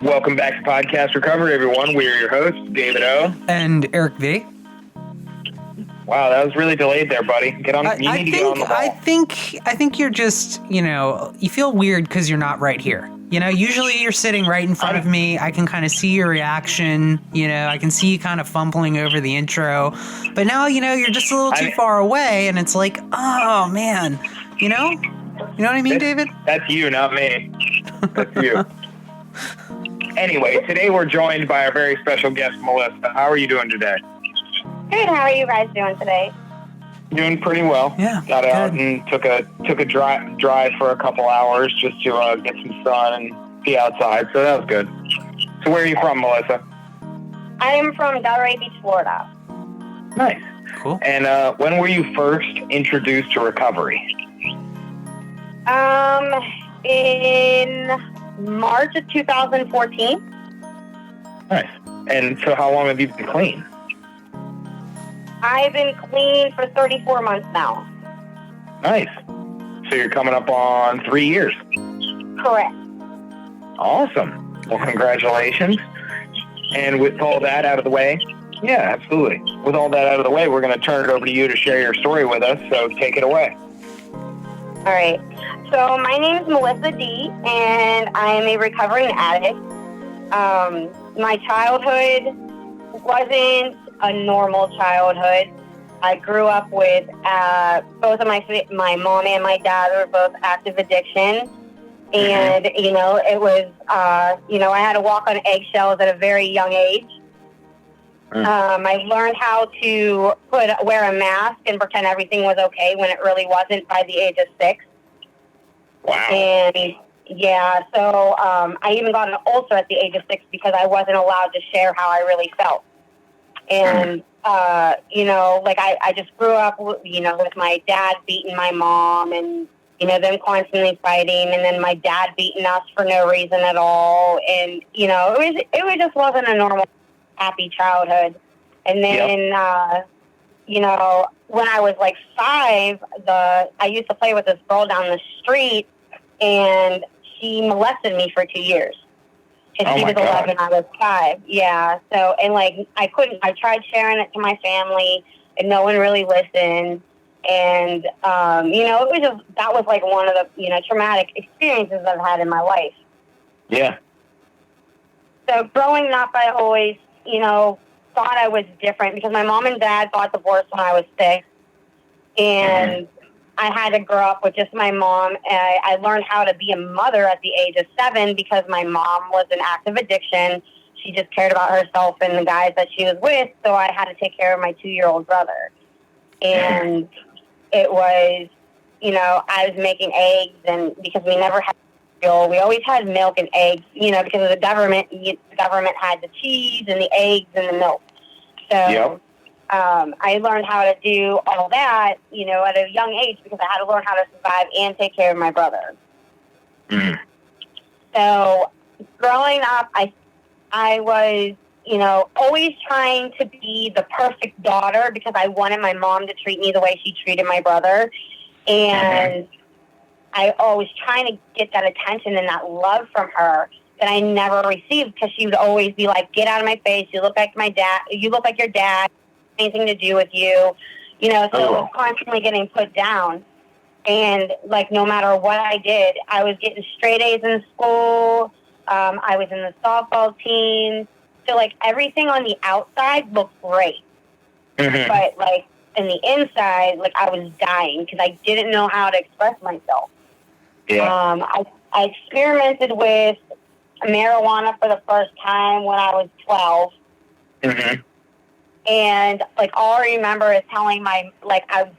Welcome back to Podcast Recovery, everyone. We are your hosts, David O. And Eric V. Wow, that was really delayed there, buddy. Get on. You need to get on the ball. I think you're just, you feel weird because you're not right here. Usually you're sitting right in front of me. I can kind of see your reaction. I can see you kind of fumbling over the intro. But now, you're just a little too far away, and it's like, oh, man. You know what I mean, David? That's you, not me. That's you. Anyway, today we're joined by our very special guest, Melissa. How are you doing today? Good. How are you guys doing today? Doing pretty well. Yeah. Got out and took a drive for a couple hours just to get some sun and be outside. So that was good. So where are you from, Melissa? I am from Delray Beach, Florida. Nice. Cool. And when were you first introduced to recovery? In March of 2014. Nice. And so how long have you been clean? I've been clean for 34 months now. Nice. So you're coming up on 3 years. Correct. Awesome. Well, congratulations. And with all that out of the way, yeah, absolutely. With all that out of the way, we're going to turn it over to you to share your story with us. So take it away. All right. So my name is Melissa D, and I am a recovering addict. My childhood wasn't a normal childhood. I grew up with both of my mom and my dad were both active addiction. And, it was, I had to walk on eggshells at a very young age. I learned how to wear a mask and pretend everything was okay when it really wasn't by the age of 6. Wow. And, yeah, so I even got an ulcer at the age of 6 because I wasn't allowed to share how I really felt. And, I just grew up, with my dad beating my mom and, them constantly fighting, and then my dad beating us for no reason at all. And, it just wasn't a normal, happy childhood. And then, when I was like 5, I used to play with this girl down the street, and she molested me for 2 years. Because she was 11, I was 5. Yeah. So, and I tried sharing it to my family, and no one really listened. And, that was like one of the, traumatic experiences I've had in my life. Yeah. So growing up, I always, thought I was different because my mom and dad got divorced when I was 6. And I had to grow up with just my mom. I learned how to be a mother at the age of 7 because my mom was in active addiction. She just cared about herself and the guys that she was with, so I had to take care of my 2-year-old brother. And it was, I was making eggs, and because we never had cereal, we always had milk and eggs, because of the government had the cheese and the eggs and the milk. So I learned how to do all that, at a young age because I had to learn how to survive and take care of my brother. So growing up, I was, always trying to be the perfect daughter because I wanted my mom to treat me the way she treated my brother. And I was trying to get that attention and that love from her that I never received because she would always be like, get out of my face. You look like my dad. You look like your dad. Anything to do with you. So it was constantly getting put down. And, no matter what I did, I was getting straight A's in school. I was in the softball team. So, everything on the outside looked great. But, in the inside, I was dying because I didn't know how to express myself. Yeah. I experimented with marijuana for the first time when I was 12. And, all I remember is telling I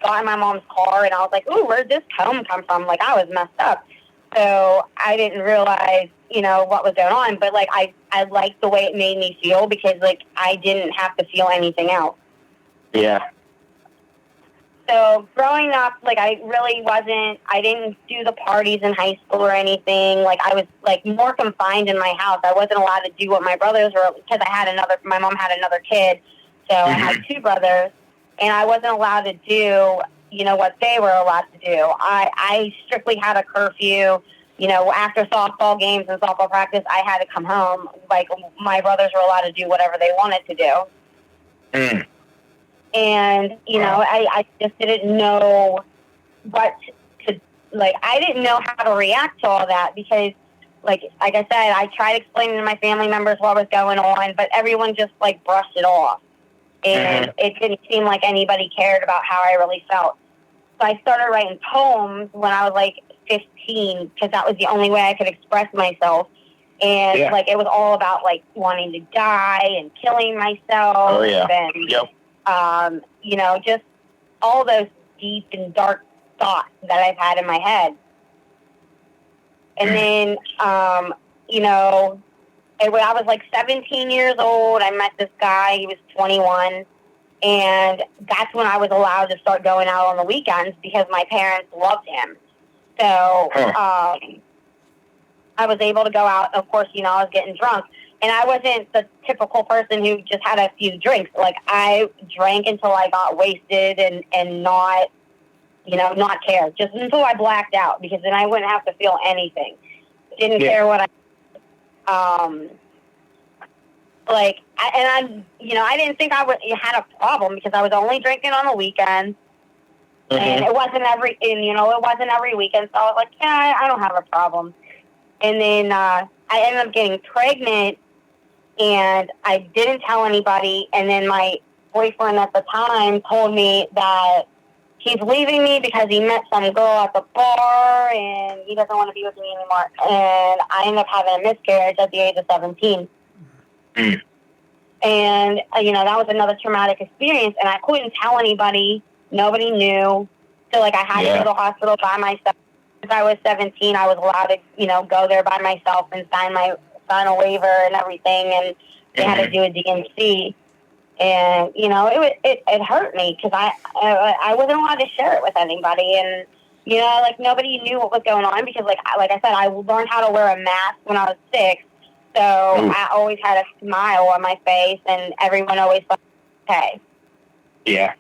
got in my mom's car, and I was like, ooh, where'd this come from? I was messed up. So I didn't realize, what was going on. But, I liked the way it made me feel because, I didn't have to feel anything else. Yeah. So growing up, I didn't do the parties in high school or anything. I was, more confined in my house. I wasn't allowed to do what my brothers were because my mom had another kid. So I had 2 brothers, and I wasn't allowed to do, what they were allowed to do. I strictly had a curfew. you know, after softball games and softball practice, I had to come home. Like, my brothers were allowed to do whatever they wanted to do. Mm. And, you know, I just didn't know what to, like, I didn't know how to react to all that because, like I said, I tried explaining to my family members what was going on, but everyone just, like, brushed it off. And it didn't seem like anybody cared about how I really felt. So I started writing poems when I was, like, 15 because that was the only way I could express myself. And, like, it was all about, like, wanting to die and killing myself. Oh, yeah. And, Yep. you know, just all those deep and dark thoughts that I've had in my head. And then, you know, I was like 17 years old. I met this guy. He was 21. And that's when I was allowed to start going out on the weekends because my parents loved him. So I was able to go out. Of course, you know, I was getting drunk. And I wasn't the typical person who just had a few drinks. Like, I drank until I got wasted and not, you know, not care. Just until I blacked out because then I wouldn't have to feel anything. Didn't care what I didn't think I had a problem because I was only drinking on the weekends. And it wasn't every weekend. So I was like, yeah, I don't have a problem. And then I ended up getting pregnant and I didn't tell anybody. And then my boyfriend at the time told me that he's leaving me because he met some girl at the bar and he doesn't want to be with me anymore. And I ended up having a miscarriage at the age of 17. Mm. And, you know, that was another traumatic experience. And I couldn't tell anybody. Nobody knew. So, like, I had to go to the hospital by myself. Since I was 17, I was allowed to, you know, go there by myself and sign a waiver and everything. And they had to do a DNC. And, you know, it hurt me because I wasn't allowed to share it with anybody. And, you know, like, nobody knew what was going on because, like I said, I learned how to wear a mask when I was 6. So I always had a smile on my face and everyone always thought, okay. Yeah.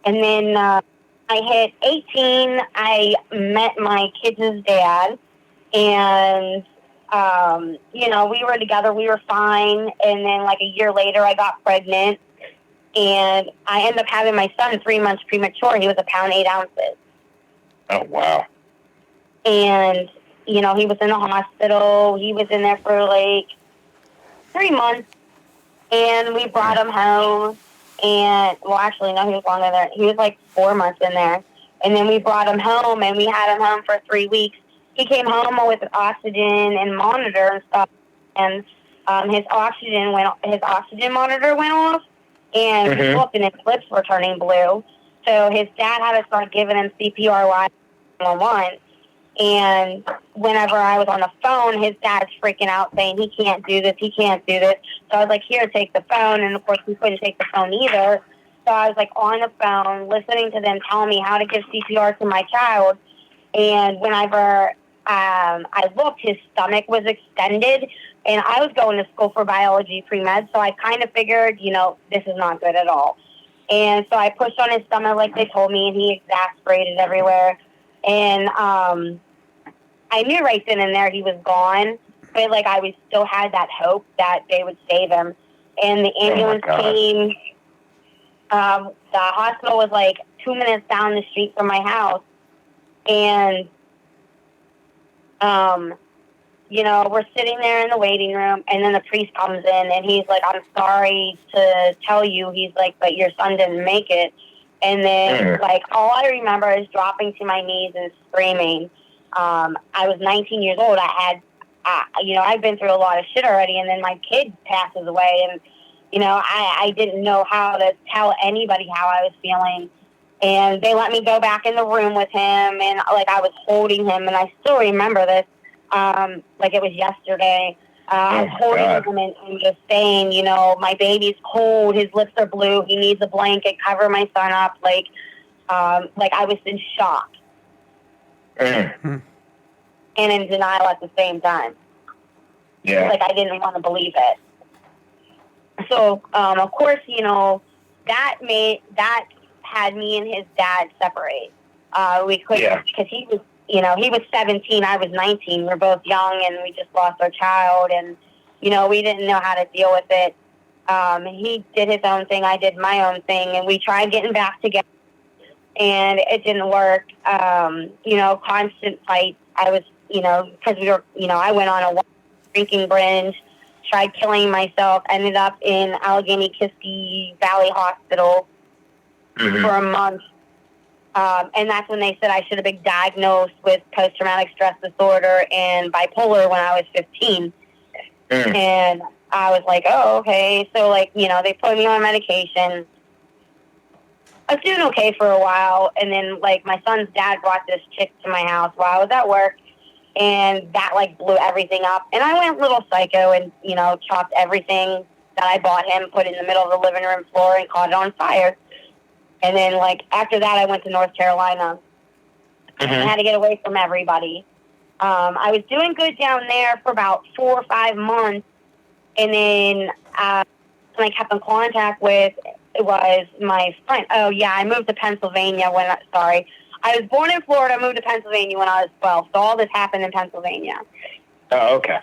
And then I hit 18. I met my kids' dad. And you know, we were together, we were fine, and then like a year later I got pregnant, and I ended up having my son 3 months premature. He was 1 pound 8 ounces. Oh, wow. And, you know, he was in the hospital. He was in there for like 3 months, and we brought him home, and, well, actually, no, he was longer there. He was like 4 months in there, and then we brought him home, and we had him home for 3 weeks. He came home with oxygen and monitor and stuff, and his oxygen monitor went off, and he looked and his lips were turning blue. So his dad had to start giving him CPR 911. And whenever I was on the phone, his dad's freaking out saying he can't do this, he can't do this. So I was like, here, take the phone. And of course, he couldn't take the phone either. So I was like on the phone, listening to them telling me how to give CPR to my child. And whenever I looked, his stomach was extended, and I was going to school for biology pre-med, so I kind of figured, you know, this is not good at all. And so I pushed on his stomach like they told me, and he exasperated everywhere. And I knew right then and there he was gone, but like I still had that hope that they would save him. And the ambulance came. The hospital was like 2 minutes down the street from my house, and you know, we're sitting there in the waiting room, and then the priest comes in, and he's like, I'm sorry to tell you. He's like, but your son didn't make it. And then, like, all I remember is dropping to my knees and screaming. I was 19 years old. You know, I've been through a lot of shit already, and then my kid passes away, and, you know, I didn't know how to tell anybody how I was feeling. And they let me go back in the room with him, and, like, I was holding him, and I still remember this, like it was yesterday. I was holding him and just saying, you know, my baby's cold, his lips are blue, he needs a blanket, cover my son up, like I was in shock. And in denial at the same time. Yeah. Like I didn't want to believe it. So, of course, you know, that had me and his dad separate. We couldn't, because he was 17, I was 19. We're both young, and we just lost our child, and we didn't know how to deal with it. He did his own thing, I did my own thing, and we tried getting back together, and it didn't work. Constant fights. I was, because we were, I went on a drinking binge, tried killing myself, ended up in Allegheny Kiski Valley Hospital for a month. And that's when they said I should have been diagnosed with post-traumatic stress disorder and bipolar when I was 15. And I was like, oh, okay. So, they put me on medication. I was doing okay for a while. And then, my son's dad brought this chick to my house while I was at work. And that, blew everything up. And I went a little psycho and, chopped everything that I bought him, put it in the middle of the living room floor, and caught it on fire. And then, after that, I went to North Carolina. I had to get away from everybody. I was doing good down there for about 4 or 5 months. And then, when I kept in contact with, it was my friend. Oh, yeah, I moved to Pennsylvania I was born in Florida, moved to Pennsylvania when I was 12. So all this happened in Pennsylvania. Oh, okay.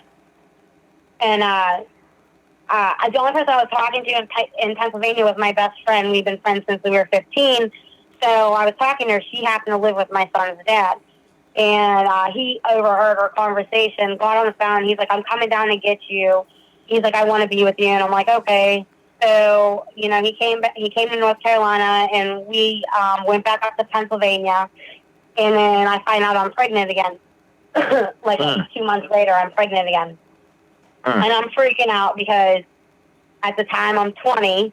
And the only person I was talking to in Pennsylvania was my best friend. We've been friends since we were 15. So I was talking to her. She happened to live with my son's dad. And he overheard our conversation, got on the phone. He's like, I'm coming down to get you. He's like, I want to be with you. And I'm like, okay. So, he came to North Carolina, and we went back up to Pennsylvania. And then I find out I'm pregnant again. 2 months later, I'm pregnant again. And I'm freaking out because at the time I'm 20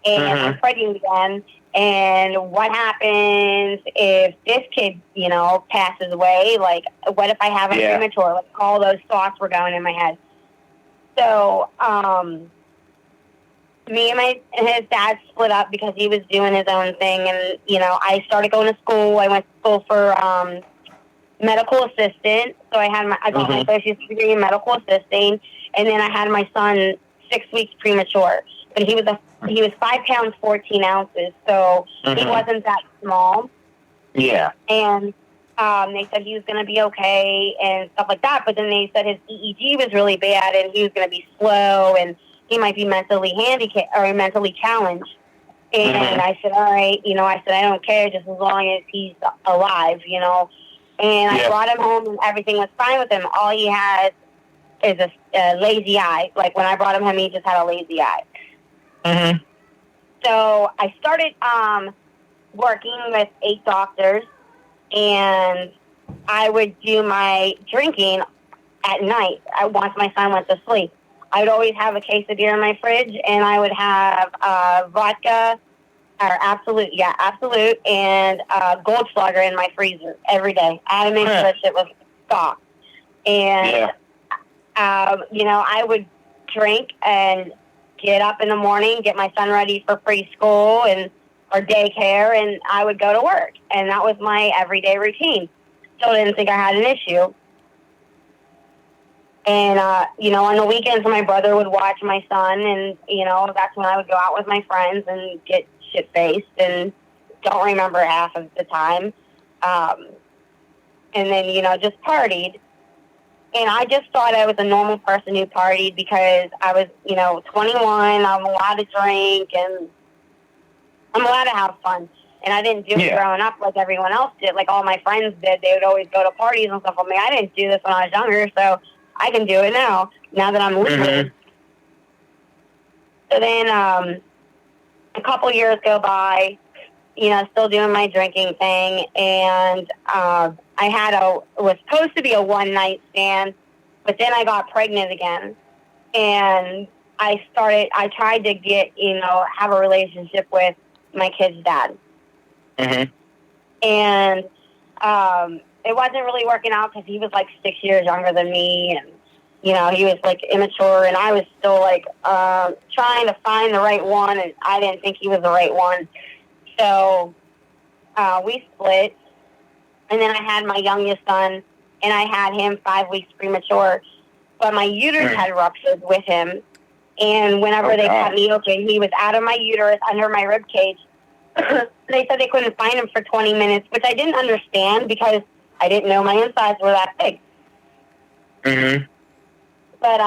and I'm pregnant again. And what happens if this kid, passes away? What if I have a premature? All those thoughts were going in my head. So, me and his dad split up because he was doing his own thing. And, I started going to school. I went to school for medical assistant. So I got my associate's degree in medical assisting. And then I had my son 6 weeks premature. But he was 5 pounds, 14 ounces. So he wasn't that small. Yeah. And they said he was going to be okay and stuff like that. But then they said his EEG was really bad and he was going to be slow and he might be mentally handicapped or mentally challenged. And I said, all right, I don't care just as long as he's alive, And I brought him home and everything was fine with him. All he has is a lazy eye. When I brought him home, he just had a lazy eye. So I started working with 8 doctors, and I would do my drinking at night once my son went to sleep. I would always have a case of beer in my fridge, and I would have vodka, or Absolute, and Goldschlager in my freezer every day. I had to make sure that shit was stocked. And, I would drink and get up in the morning, get my son ready for preschool or daycare, and I would go to work. And that was my everyday routine. So I didn't think I had an issue. And, on the weekends, my brother would watch my son, and, that's when I would go out with my friends and get shit-faced and don't remember half of the time. And then, just partied. And I just thought I was a normal person who partied because I was, 21, I'm allowed to drink, and I'm allowed to have fun. And I didn't do it growing up like everyone else did, like all my friends did. They would always go to parties and stuff with me. I didn't do this when I was younger, so I can do it now that I'm legal. So then a couple years go by, still doing my drinking thing, and I was supposed to be a one-night stand, but then I got pregnant again, and I tried to get, have a relationship with my kid's dad. And it wasn't really working out because he was 6 years younger than me, and he was immature, and I was still trying to find the right one, and I didn't think he was the right one. So we split, and then I had my youngest son, and I had him 5 weeks premature, but my uterus had ruptured with him, and whenever they cut me open, he was out of my uterus under my rib cage. They said they couldn't find him for 20 minutes, which I didn't understand because I didn't know my insides were that big. Mm-hmm. But,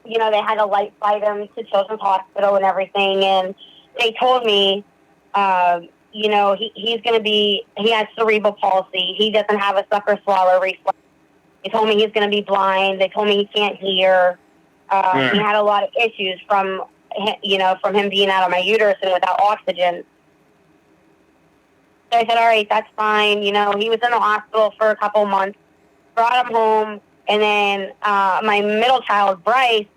you know, they had to light flight him to Children's Hospital and everything. And they told me, you know, he has cerebral palsy. He doesn't have a suck or swallow reflex. They told me he's going to be blind. They told me he can't hear. He had a lot of issues from him being out of my uterus and without oxygen. So I said, all right, that's fine. You know, he was in the hospital for a couple months, brought him home, and then my middle child, Bryce,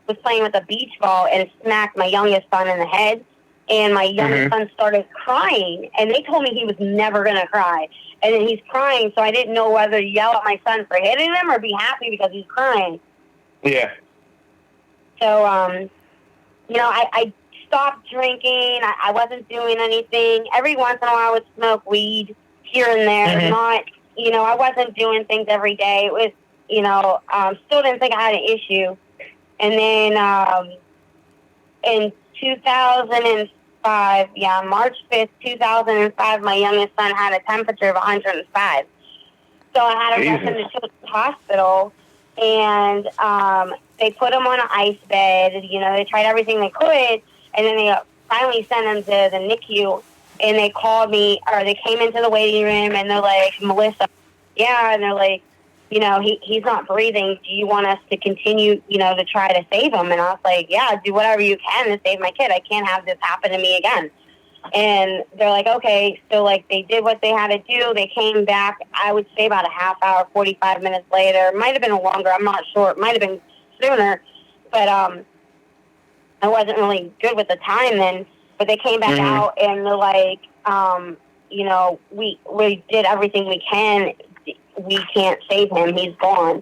was playing with a beach ball and smacked my youngest son in the head. And my youngest son started crying, and they told me he was never going to cry. And then he's crying, so I didn't know whether to yell at my son for hitting him or be happy because he's crying. Yeah. So, you know, I stopped drinking. I wasn't doing anything. Every once in a while I would smoke weed here and there. Not, you know, I wasn't doing things every day. It was, you know, still didn't think I had an issue. And then in 2005, March 5th, 2005, my youngest son had a temperature of 105. So I had him rushed into Children's Hospital, and they put him on an ice bed. You know, they tried everything they could, and then they finally sent him to the NICU, and they called me, or they came into the waiting room, and they're like, Melissa, and they're like, you know, he's not breathing. Do you want us to continue, you know, to try to save him? And I was like, yeah, do whatever you can to save my kid. I can't have this happen to me again. And they're like, okay. So, like, they did what they had to do. They came back, I would say about a half hour, 45 minutes later. It might have been longer. I'm not sure. It might have been sooner. But I wasn't really good with the time then. But they came back out, and they're like, you know, we did everything we can. We can't save him. He's gone.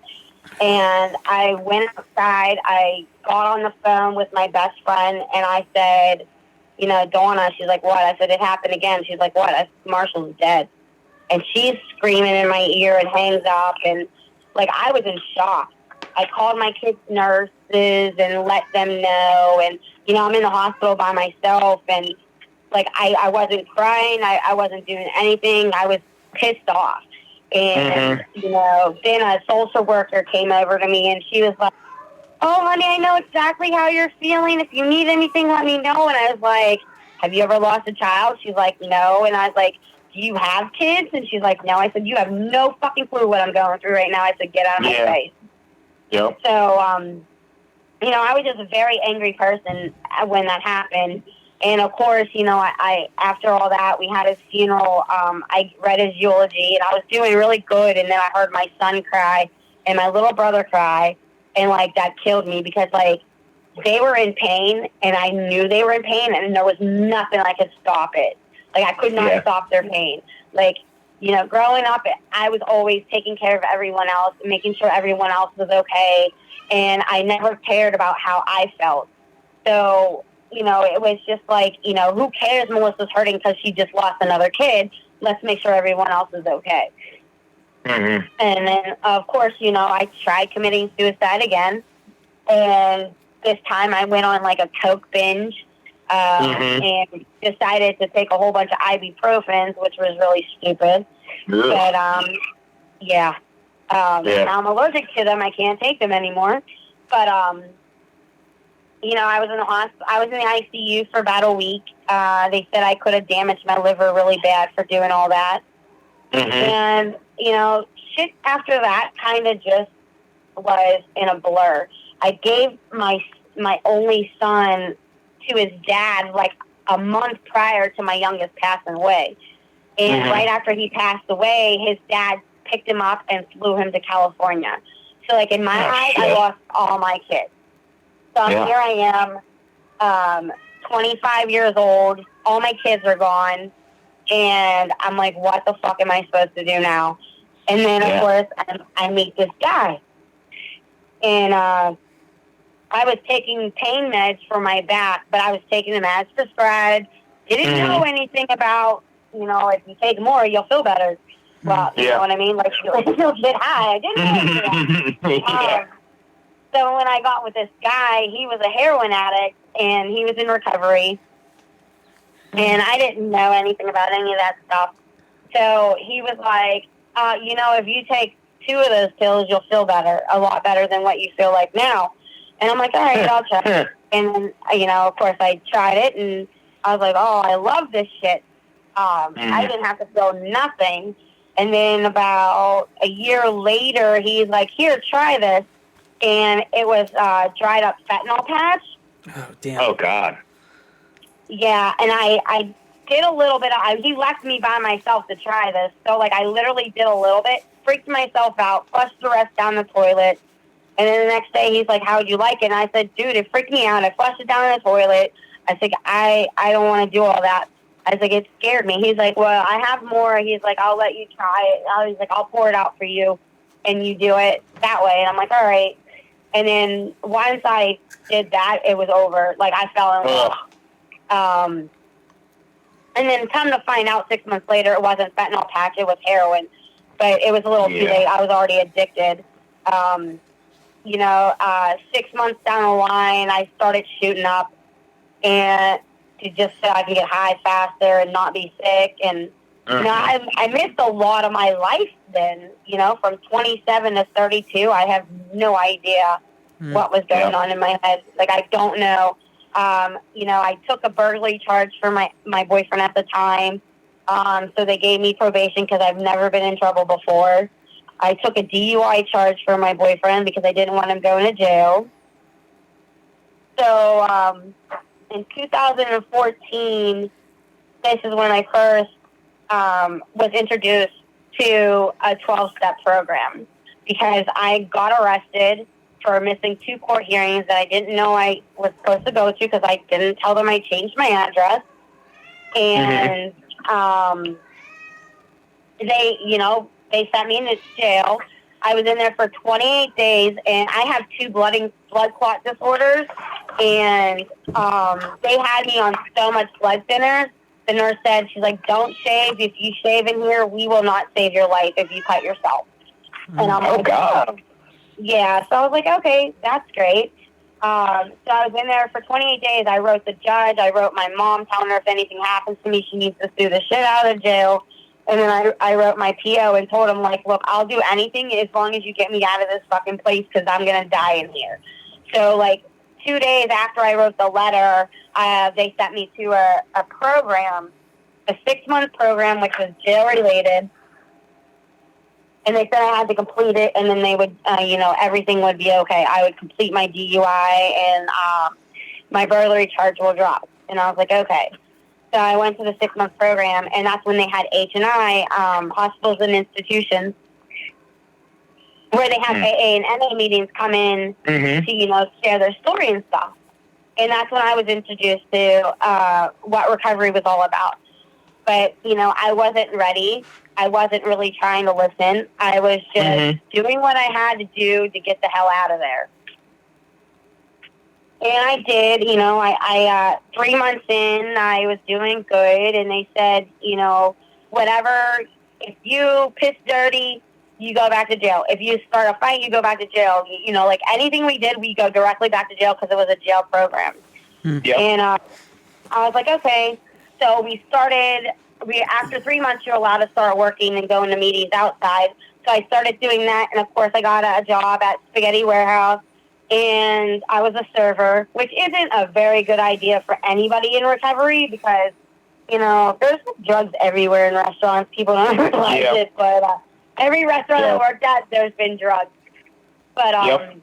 And I went outside. I got on the phone with my best friend, and I said, you know, Donna, she's like, what? I said, it happened again. She's like, what? I said, Marshall's dead. And she's screaming in my ear and hangs up. And, like, I was in shock. I called my kids' nurses and let them know. And, you know, I'm in the hospital by myself. And, like, I wasn't crying. I wasn't doing anything. I was pissed off. And, you know, then a social worker came over to me, and she was like, oh, honey, I know exactly how you're feeling. If you need anything, let me know. And I was like, have you ever lost a child? She's like, no. And I was like, do you have kids? And she's like, no. I said, you have no fucking clue what I'm going through right now. I said, get out of my face. Yep. So, you know, I was just a very angry person when that happened. And, of course, you know, I after all that, we had his funeral. I read his eulogy, and I was doing really good. And then I heard my son cry and my little brother cry. And, like, that killed me because, like, they were in pain, and I knew they were in pain, and there was nothing I could stop it. Like, I could not stop their pain. Like, you know, growing up, I was always taking care of everyone else, making sure everyone else was okay, and I never cared about how I felt. So, you know, it was just like, you know, who cares Melissa's hurting because she just lost another kid? Let's make sure everyone else is okay. And then, of course, you know, I tried committing suicide again. And this time I went on, like, a Coke binge and decided to take a whole bunch of ibuprofens, which was really stupid. But, now I'm allergic to them. I can't take them anymore. But, you know, I was in the hospital. I was in the ICU for about a week. They said I could have damaged my liver really bad for doing all that. And, you know, shit after that kind of just was in a blur. I gave my only son to his dad like a month prior to my youngest passing away. And right after he passed away, his dad picked him up and flew him to California. So, like, in my eyes, I lost all my kids. So here I am, 25 years old, all my kids are gone. And I'm like, what the fuck am I supposed to do now? And then, of course, I meet this guy. And I was taking pain meds for my back, but I was taking them as prescribed. Didn't know anything about, you know, if you take more, you'll feel better. Well, you know what I mean? Like, you'll get high. I didn't know that. So when I got with this guy, he was a heroin addict, and he was in recovery. And I didn't know anything about any of that stuff. So he was like, if you take 2 of those pills, you'll feel better, a lot better than what you feel like now. And I'm like, all right, I'll try. And then, of course, I tried it, and I was like, oh, I love this shit. I didn't have to feel nothing. And then about a year later, he's like, here, try this. And it was dried up fentanyl patch. Oh, damn. Oh, God. Yeah, and I did a little bit. He left me by myself to try this. So, I literally did a little bit, freaked myself out, flushed the rest down the toilet. And then the next day, he's like, how would you like it? And I said, dude, it freaked me out. I flushed it down the toilet. I said, I don't want to do all that. I was like, it scared me. He's like, well, I have more. He's like, I'll let you try it. He's like, I'll pour it out for you, and you do it that way. And I'm like, all right. And then once I did that, it was over. I fell in love. And then come to find out 6 months later, it wasn't fentanyl patch, it was heroin. But it was a little too late. I was already addicted. 6 months down the line, I started shooting up, and just so I can get high faster and not be sick. And, I missed a lot of my life then, from 27 to 32. I have no idea what was going on in my head. I don't know. I took a burglary charge for my boyfriend at the time. So they gave me probation because I've never been in trouble before. I took a DUI charge for my boyfriend because I didn't want him going to jail. So, in 2014, this is when I first was introduced to a 12-step program because I got arrested for missing 2 court hearings that I didn't know I was supposed to go to because I didn't tell them I changed my address. And they sent me into jail. I was in there for 28 days, and I have 2 blood clot disorders, and they had me on so much blood thinners. The nurse said, she's like, don't shave. If you shave in here, we will not save your life if you cut yourself. And I'm like, God. Yeah, so I was like, okay, that's great. So I was in there for 28 days. I wrote the judge. I wrote my mom telling her if anything happens to me, she needs to sue the shit out of jail. And then I wrote my PO and told him, look, I'll do anything as long as you get me out of this fucking place because I'm going to die in here. So, 2 days after I wrote the letter, they sent me to a program, a 6-month program, which was jail-related. And they said I had to complete it, and then they would, everything would be okay. I would complete my DUI, and my burglary charge will drop. And I was like, okay. So I went to the 6-month program, and that's when they had H&I, hospitals and institutions, where they have AA and NA meetings come in to, share their story and stuff. And that's when I was introduced to what recovery was all about. But, I wasn't ready. I wasn't really trying to listen. I was just doing what I had to do to get the hell out of there. And I did, I 3 months in, I was doing good, and they said, whatever, if you piss dirty, you go back to jail. If you start a fight, you go back to jail. Anything we did, we go directly back to jail because it was a jail program. Yep. And I was like, okay. So after 3 months, you're allowed to start working and going to meetings outside. So I started doing that, and of course, I got a job at Spaghetti Warehouse. And I was a server, which isn't a very good idea for anybody in recovery because, there's drugs everywhere in restaurants. People don't realize it, but every restaurant I worked at, there's been drugs. But I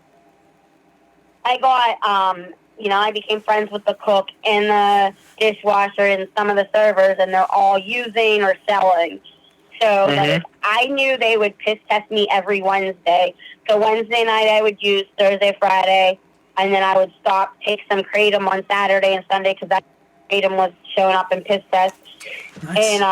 got, I became friends with the cook and the dishwasher and some of the servers, and they're all using or selling. So I knew they would piss test me every Wednesday. So Wednesday night I would use, Thursday, Friday, and then I would stop, take some Kratom on Saturday and Sunday because that Kratom was showing up in piss tests. Nice. And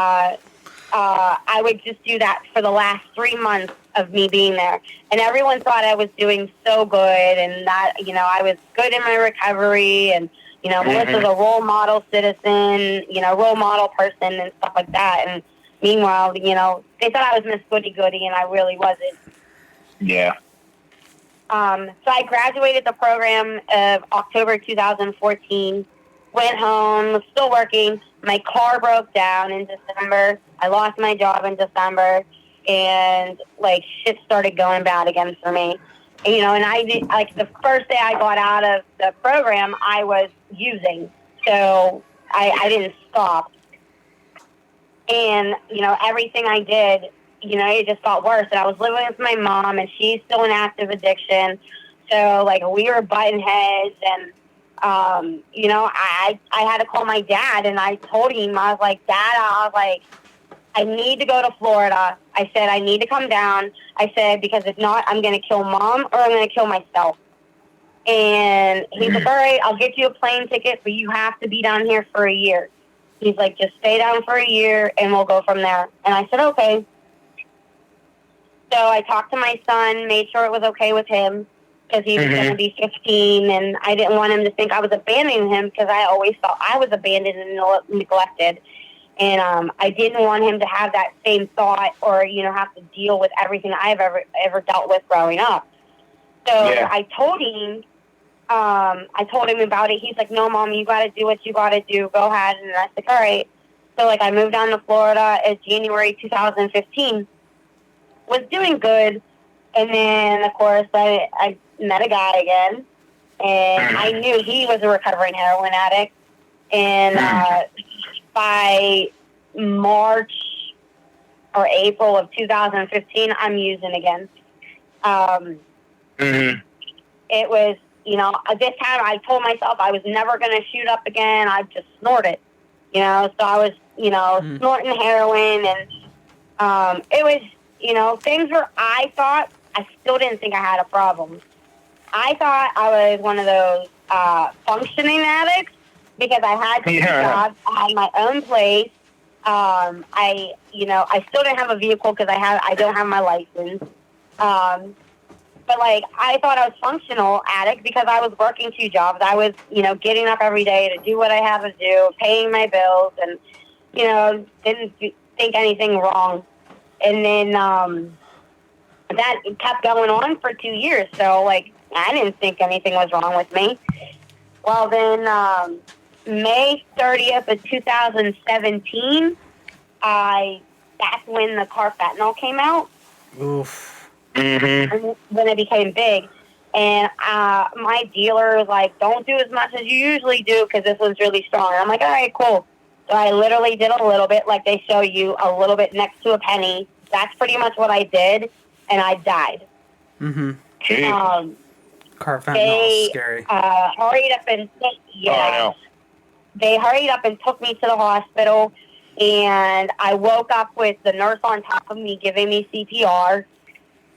I would just do that for the last 3 months of me being there. And everyone thought I was doing so good and that, I was good in my recovery and, Melissa's a role model citizen, role model person and stuff like that. And meanwhile, they thought I was Miss Goody Goody and I really wasn't. Yeah. So I graduated the program of October 2014, went home, still working. My car broke down in December. I lost my job in December. and like shit started going bad again for me. And, and I did, like, the first day I got out of the program, I was using, so I didn't stop. And everything I did, it just got worse. And I was living with my mom, and she's still in active addiction. So, like, we were butting heads, and, I had to call my dad, and I told him, I was like, Dad, I need to go to Florida. I said, I need to come down. I said, because if not, I'm going to kill Mom or I'm going to kill myself. And he's like, all right, I'll get you a plane ticket, but you have to be down here for a year. He's like, just stay down for a year and we'll go from there. And I said, okay. So I talked to my son, made sure it was okay with him, because he was going to be 15, and I didn't want him to think I was abandoning him, because I always thought I was abandoned and neglected. And I didn't want him to have that same thought, or, have to deal with everything I've ever dealt with growing up. So I told him about it. He's like, no, Mom, you got to do what you got to do. Go ahead. And I said, all right. So, like, I moved down to Florida in January 2015. Was doing good. And then, of course, I met a guy again. And I knew he was a recovering heroin addict. And by March or April of 2015, I'm using again. It was, this time I told myself I was never going to shoot up again. I just snorted, so I was, snorting heroin, and it was, things where I thought, I still didn't think I had a problem. I thought I was one of those functioning addicts, because I had two jobs, I had my own place. I still didn't have a vehicle because I don't have my license. But, like, I thought I was functional addict because I was working two jobs. I was, getting up every day to do what I had to do, paying my bills, and, didn't think anything wrong. And then that kept going on for 2 years. So, like, I didn't think anything was wrong with me. Well, then May 30th of 2017, that's when the carfentanil came out. Oof. And when it became big. And my dealer was like, don't do as much as you usually do, because this one's really strong. And I'm like, all right, cool. So I literally did a little bit, like they show you, a little bit next to a penny. That's pretty much what I did, and I died. Carfentanil is scary. Hurried up and they hurried up and took me to the hospital, and I woke up with the nurse on top of me giving me CPR.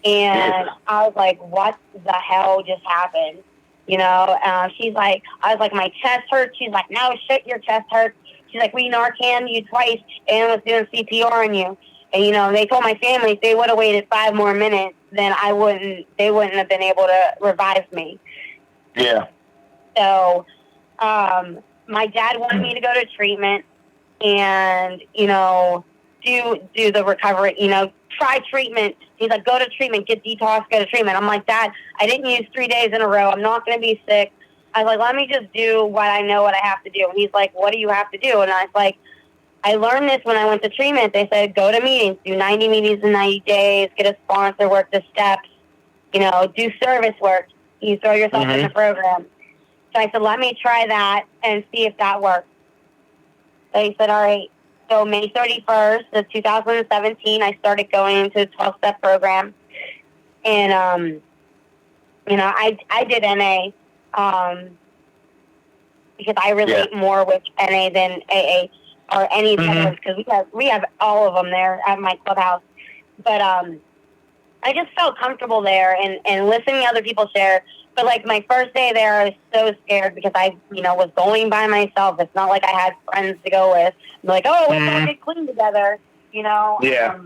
And I was like, what the hell just happened? She's like, I was like, my chest hurts. She's like, no, shit, your chest hurts. She's like, we Narcan you twice and was doing CPR on you. And, they told my family if they would have waited 5 more minutes, then they wouldn't have been able to revive me. Yeah. So, my dad wanted me to go to treatment and, do the recovery, try treatment. He's like, go to treatment, get detox, go to treatment. I'm like, Dad, I didn't use 3 days in a row. I'm not going to be sick. I was like, let me just do what I know what I have to do. And he's like, what do you have to do? And I was like, I learned this when I went to treatment. They said, go to meetings, do 90 meetings in 90 days, get a sponsor, work the steps, do service work. You throw yourself in the program. So I said, let me try that and see if that works. So he said, all right. So May 31st of 2017, I started going into a 12-step program. And, I did NA because I relate more with NA than AA or any of the others, because we have all of them there at my clubhouse. But I just felt comfortable there and listening to other people share. But, like, my first day there, I was so scared because I, was going by myself. It's not like I had friends to go with. I'm like, oh, let's all get clean together, Yeah.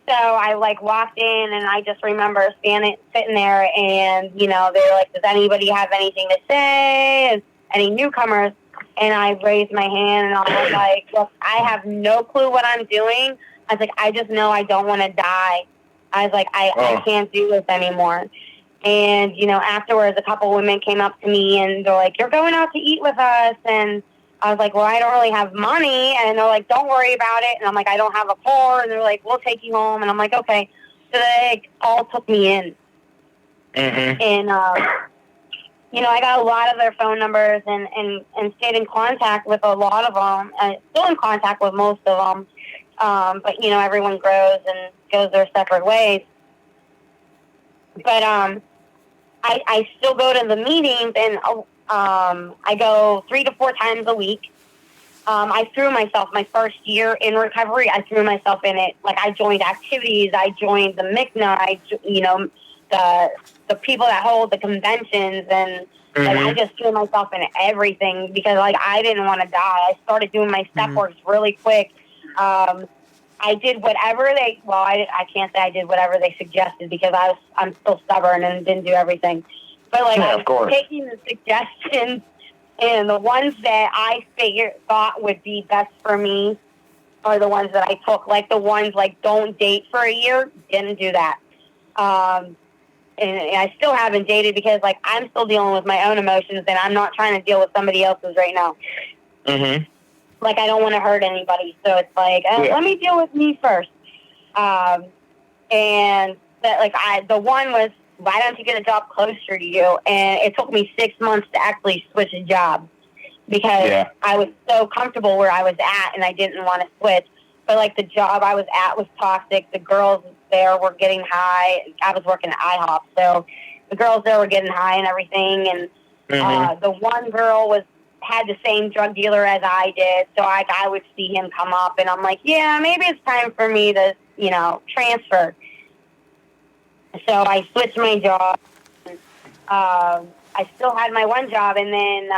So I, like, walked in, and I just remember sitting there, and, they were like, does anybody have anything to say? Any newcomers? And I raised my hand, and I was like, look, I have no clue what I'm doing. I was like, I just know I don't want to die. I was like, I can't do this anymore. And, afterwards, a couple women came up to me, and they're like, you're going out to eat with us. And I was like, well, I don't really have money. And they're like, don't worry about it. And I'm like, I don't have a car. And they're like, we'll take you home. And I'm like, okay. So they all took me in. Mm-hmm. And, I got a lot of their phone numbers and stayed in contact with a lot of them. And still in contact with most of them. But, everyone grows and goes their separate ways. But I still go to the meetings, and I go 3 to 4 times a week. I threw myself my first year in recovery. I threw myself in it. Like, I joined activities. I joined the MICNA. The people that hold the conventions, and like, I just threw myself in everything because like I didn't want to die. I started doing my step works really quick. I did whatever I can't say I did whatever they suggested because I'm still stubborn and didn't do everything. But like, I was taking the suggestions. And the ones that I thought would be best for me are the ones that I took. Like the ones like don't date for a year, didn't do that. And I still haven't dated because like I'm still dealing with my own emotions and I'm not trying to deal with somebody else's right now. Mm-hmm. Like I don't want to hurt anybody, so it's like let me deal with me first. And that like the one was, why don't you get a job closer to you? And it took me 6 months to actually switch a job because I was so comfortable where I was at and I didn't want to switch. But like the job I was at was toxic. The girls there were getting high. I was working at IHOP, so the girls there were getting high and everything. And the one girl had the same drug dealer as I did, so I would see him come up, and I'm like, yeah, maybe it's time for me to transfer. So I switched my job. I still had my one job, and then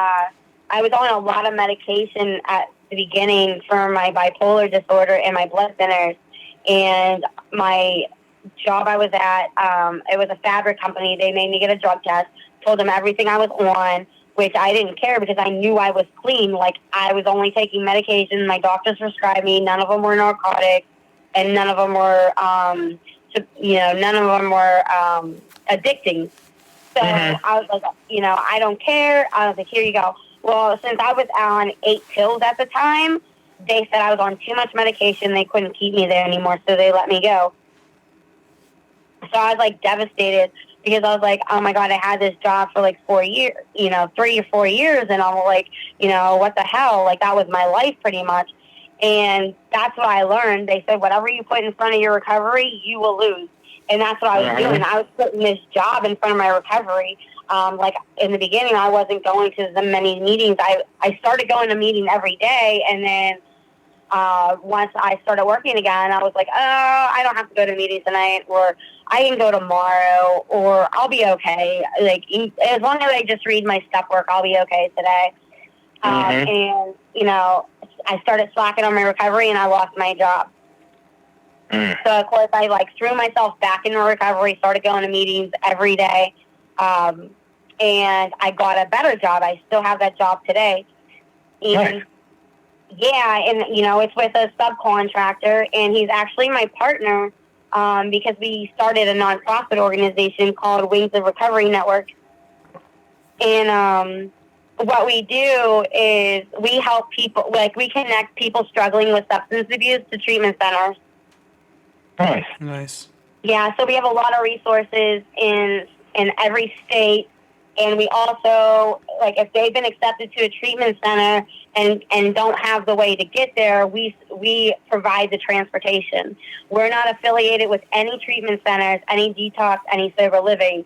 I was on a lot of medication at the beginning for my bipolar disorder and my blood thinners. And my job I was at, it was a fabric company. They made me get a drug test, told them everything I was on, which I didn't care because I knew I was clean. Like, I was only taking medication my doctors prescribed me. None of them were narcotics, and none of them were addicting. So I was like, I don't care. I was like, here you go. Well, since I was on 8 pills at the time, they said I was on too much medication. They couldn't keep me there anymore, so they let me go. So I was like devastated because I was like, oh my God, I had this job for like 4 years, 3 or 4 years. And I'm like, what the hell? Like, that was my life pretty much. And that's what I learned. They said, whatever you put in front of your recovery, you will lose. And that's what I was doing. I was putting this job in front of my recovery. Like in the beginning, I wasn't going to the many meetings. I started going to meetings every day. And then once I started working again, I was like, oh, I don't have to go to meetings tonight, or I can go tomorrow, or I'll be okay. Like, as long as I just read my step work, I'll be okay today. And, I started slacking on my recovery and I lost my job. So, of course, I threw myself back into recovery, started going to meetings every day. And I got a better job. I still have that job today. And, yeah, and, it's with a subcontractor, and he's actually my partner because we started a nonprofit organization called Wings of Recovery Network. And what we do is we help people, we connect people struggling with substance abuse to treatment centers. Nice. Yeah, so we have a lot of resources in every state, and we also, if they've been accepted to a treatment center and don't have the way to get there, we provide the transportation. We're not affiliated with any treatment centers, any detox, any sober living.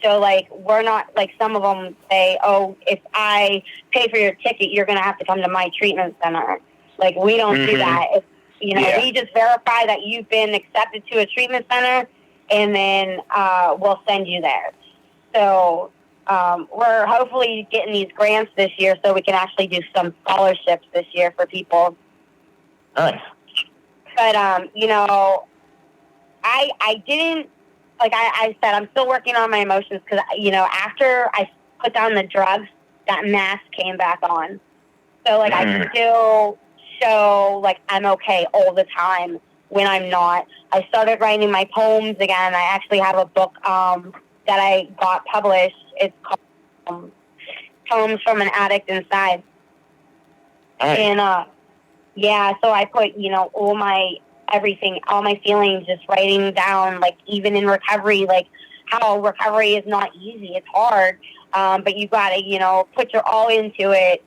So, we're not, some of them say, oh, if I pay for your ticket, you're going to have to come to my treatment center. We don't do that. We just verify that you've been accepted to a treatment center, and then we'll send you there. So we're hopefully getting these grants this year so we can actually do some scholarships this year for people. Nice. But, I didn't, I said, I'm still working on my emotions because, after I put down the drugs, that mask came back on. So, I still show, I'm okay all the time when I'm not. I started writing my poems again. I actually have a book that I got published. It's called Poems from an Addict Inside. Nice. And, yeah, so I put, all my everything, all my feelings, just writing down, like, even in recovery, like, how recovery is not easy. It's hard, but you got to, put your all into it,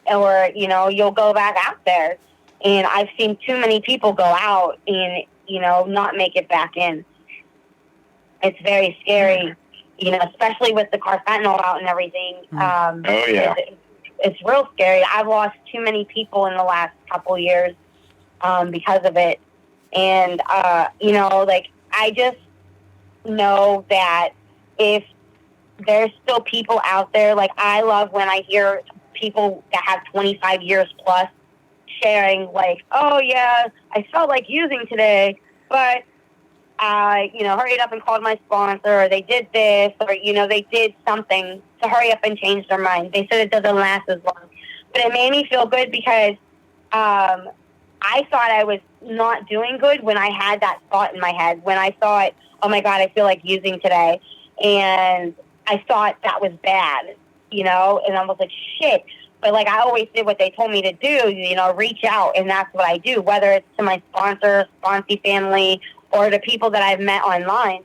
or, you'll go back out there. And I've seen too many people go out and, not make it back in. It's very scary, especially with the carfentanil out and everything. Oh, yeah. It's real scary. I've lost too many people in the last couple years because of it. And, like, I just know that if there's still people out there, like, I love when I hear people that have 25 years plus sharing, like, oh, yeah, I felt like using today, but I, hurried up and called my sponsor, or they did this, or, they did something to hurry up and change their mind. They said it doesn't last as long. But it made me feel good because I thought I was not doing good when I had that thought in my head, when I thought, oh, my God, I feel like using today. And I thought that was bad, and I was like, shit. But, like, I always did what they told me to do, reach out, and that's what I do, whether it's to my sponsor, sponsee family, or the people that I've met online.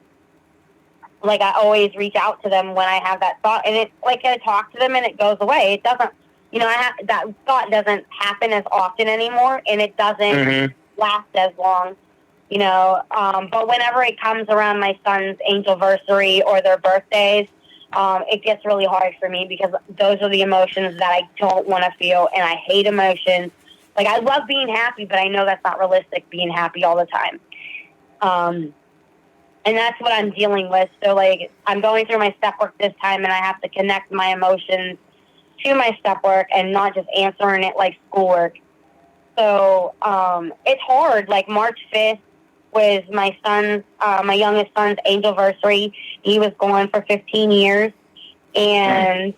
Like, I always reach out to them when I have that thought, and it's like I talk to them and it goes away. It doesn't, that thought doesn't happen as often anymore, and it doesn't last as long, but whenever it comes around my son's angelversary or their birthdays, it gets really hard for me because those are the emotions that I don't want to feel, and I hate emotions. Like, I love being happy, but I know that's not realistic, being happy all the time. And that's what I'm dealing with. So, like, I'm going through my step work this time, and I have to connect my emotions to my step work and not just answering it like schoolwork. So, it's hard. Like, March 5th was my son's, my youngest son's angelversary. He was gone for 15 years. And,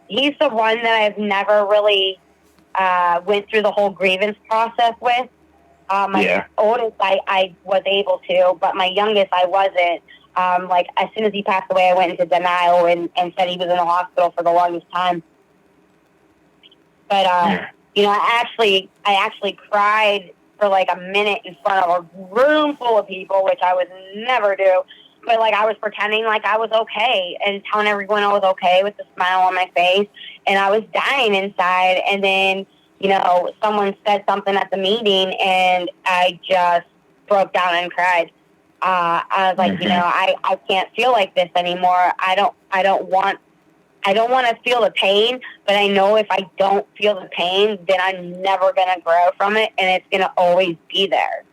he's the one that I've never really, went through the whole grievance process with. My oldest, I was able to, but my youngest, I wasn't. Like, as soon as he passed away, I went into denial and said he was in the hospital for the longest time. But, I actually cried for, like, a minute in front of a room full of people, which I would never do. But, like, I was pretending like I was okay and telling everyone I was okay with a smile on my face. And I was dying inside. And then, someone said something at the meeting, and I just broke down and cried. I was like, I can't feel like this anymore. I don't want to feel the pain, but I know if I don't feel the pain, then I'm never going to grow from it, and it's going to always be there.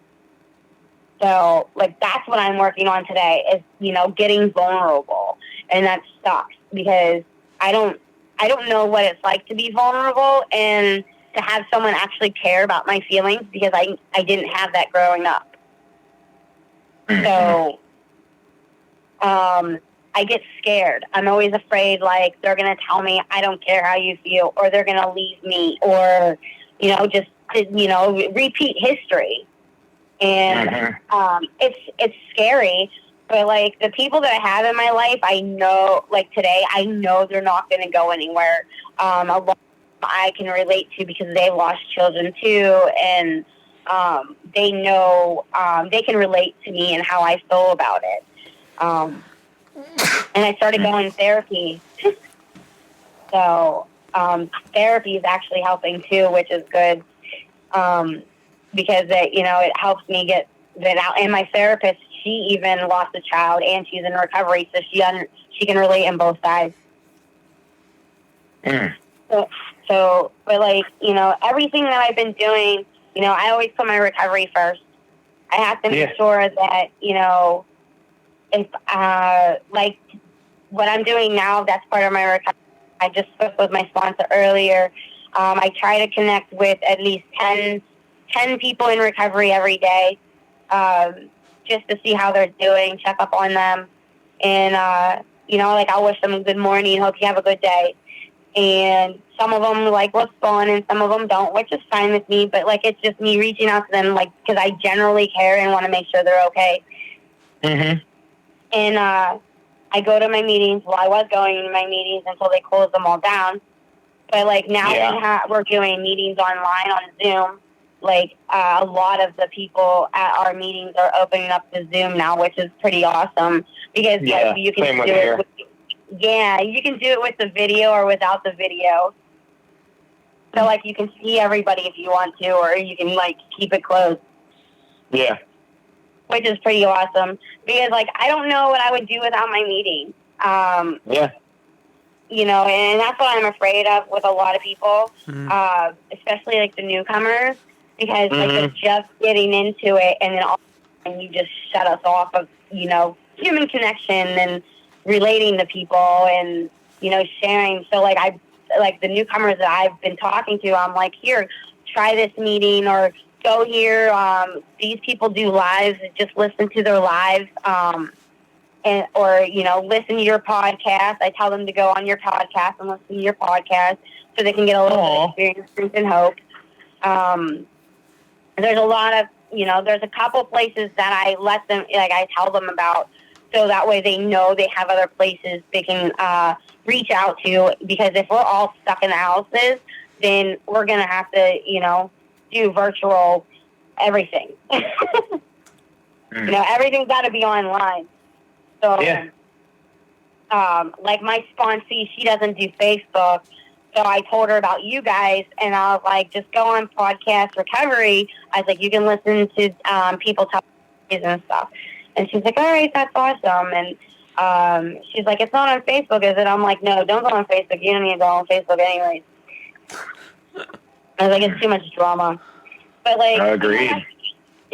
So, like, that's what I'm working on today is, getting vulnerable. And that sucks because I don't know what it's like to be vulnerable and to have someone actually care about my feelings, because I didn't have that growing up. So, I get scared. I'm always afraid, like, they're going to tell me I don't care how you feel, or they're going to leave me, or, just, repeat history. And it's scary. But, like, the people that I have in my life, I know, like, today, I know they're not going to go anywhere. A lot I can relate to because they lost children too, and they know they can relate to me and how I feel about it. And I started going to therapy. So therapy is actually helping too, which is good, because it helps me get that out. And my therapist, she even lost a child, and she's in recovery, so she can relate on both sides. So, but, like, everything that I've been doing, I always put my recovery first. I have to make sure that, if, like, what I'm doing now, that's part of my recovery. I just spoke with my sponsor earlier. I try to connect with at least 10 people in recovery every day, just to see how they're doing, check up on them. And, like, I'll wish them a good morning, hope you have a good day. And some of them, like, respond, and some of them don't, which is fine with me. But, like, it's just me reaching out to them, like, because I generally care and want to make sure they're okay. And I go to my meetings. Well, I was going to my meetings until they closed them all down. But like now Yeah. we're doing meetings online on Zoom. Like a lot of the people at our meetings are opening up to Zoom now, which is pretty awesome because like you can same with do here. it. You can do it with the video or without the video. So like you can see everybody if you want to, or you can like keep it closed. Yeah. Which is pretty awesome because like I don't know what I would do without my meeting. Yeah. You know, and that's what I'm afraid of with a lot of people, Mm. especially like the newcomers, because like Mhm. they're just getting into it, and then all of a sudden you just shut us off of, you know, human connection and relating to people and, you know, sharing. So like like the newcomers that I've been talking to, I'm like, here, try this meeting or go here. These people do lives, just listen to their lives. And, or, you know, listen to your podcast. I tell them to go on your podcast and listen to your podcast so they can get a little bit of experience, strength, and hope. There's a lot of, you know, there's a couple places that I let them, like I tell them about, so that way they know they have other places they can reach out to, because if we're all stuck in the houses, then we're going to have to, you know, do virtual everything. You know, everything's got to be online. So, like my sponsee, she doesn't do Facebook. So I told her about you guys, and I was like, just go on Podcast Recovery. I was like, you can listen to people tell stories and stuff. And she's like, all right, that's awesome. And she's like, it's not on Facebook, is it? I'm like, no, don't go on Facebook. You don't need to go on Facebook anyways. I was like, it's too much drama. But like, Agreed.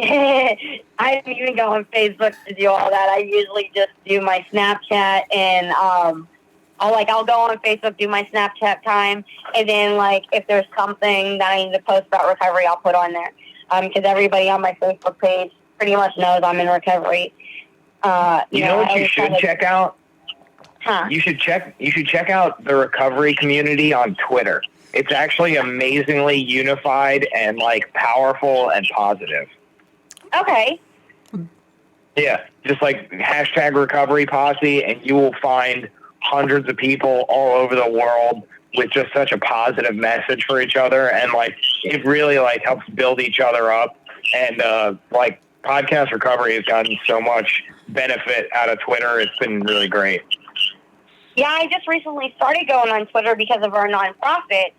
I don't even go on Facebook to do all that. I usually just do my Snapchat, and I'll go on Facebook, do my Snapchat time, and then like if there's something that I need to post about recovery, I'll put on there. Because everybody on my Facebook page pretty much knows I'm in recovery. You know what you should check out? Huh? You should check out the recovery community on Twitter. It's actually amazingly unified and like powerful and positive. Okay. Yeah, just like hashtag recovery posse, and you will find hundreds of people all over the world with just such a positive message for each other, and like it really like helps build each other up. And like Podcast Recovery has gotten so much benefit out of Twitter. It's been really great. Yeah, I just recently started going on Twitter because of our nonprofit.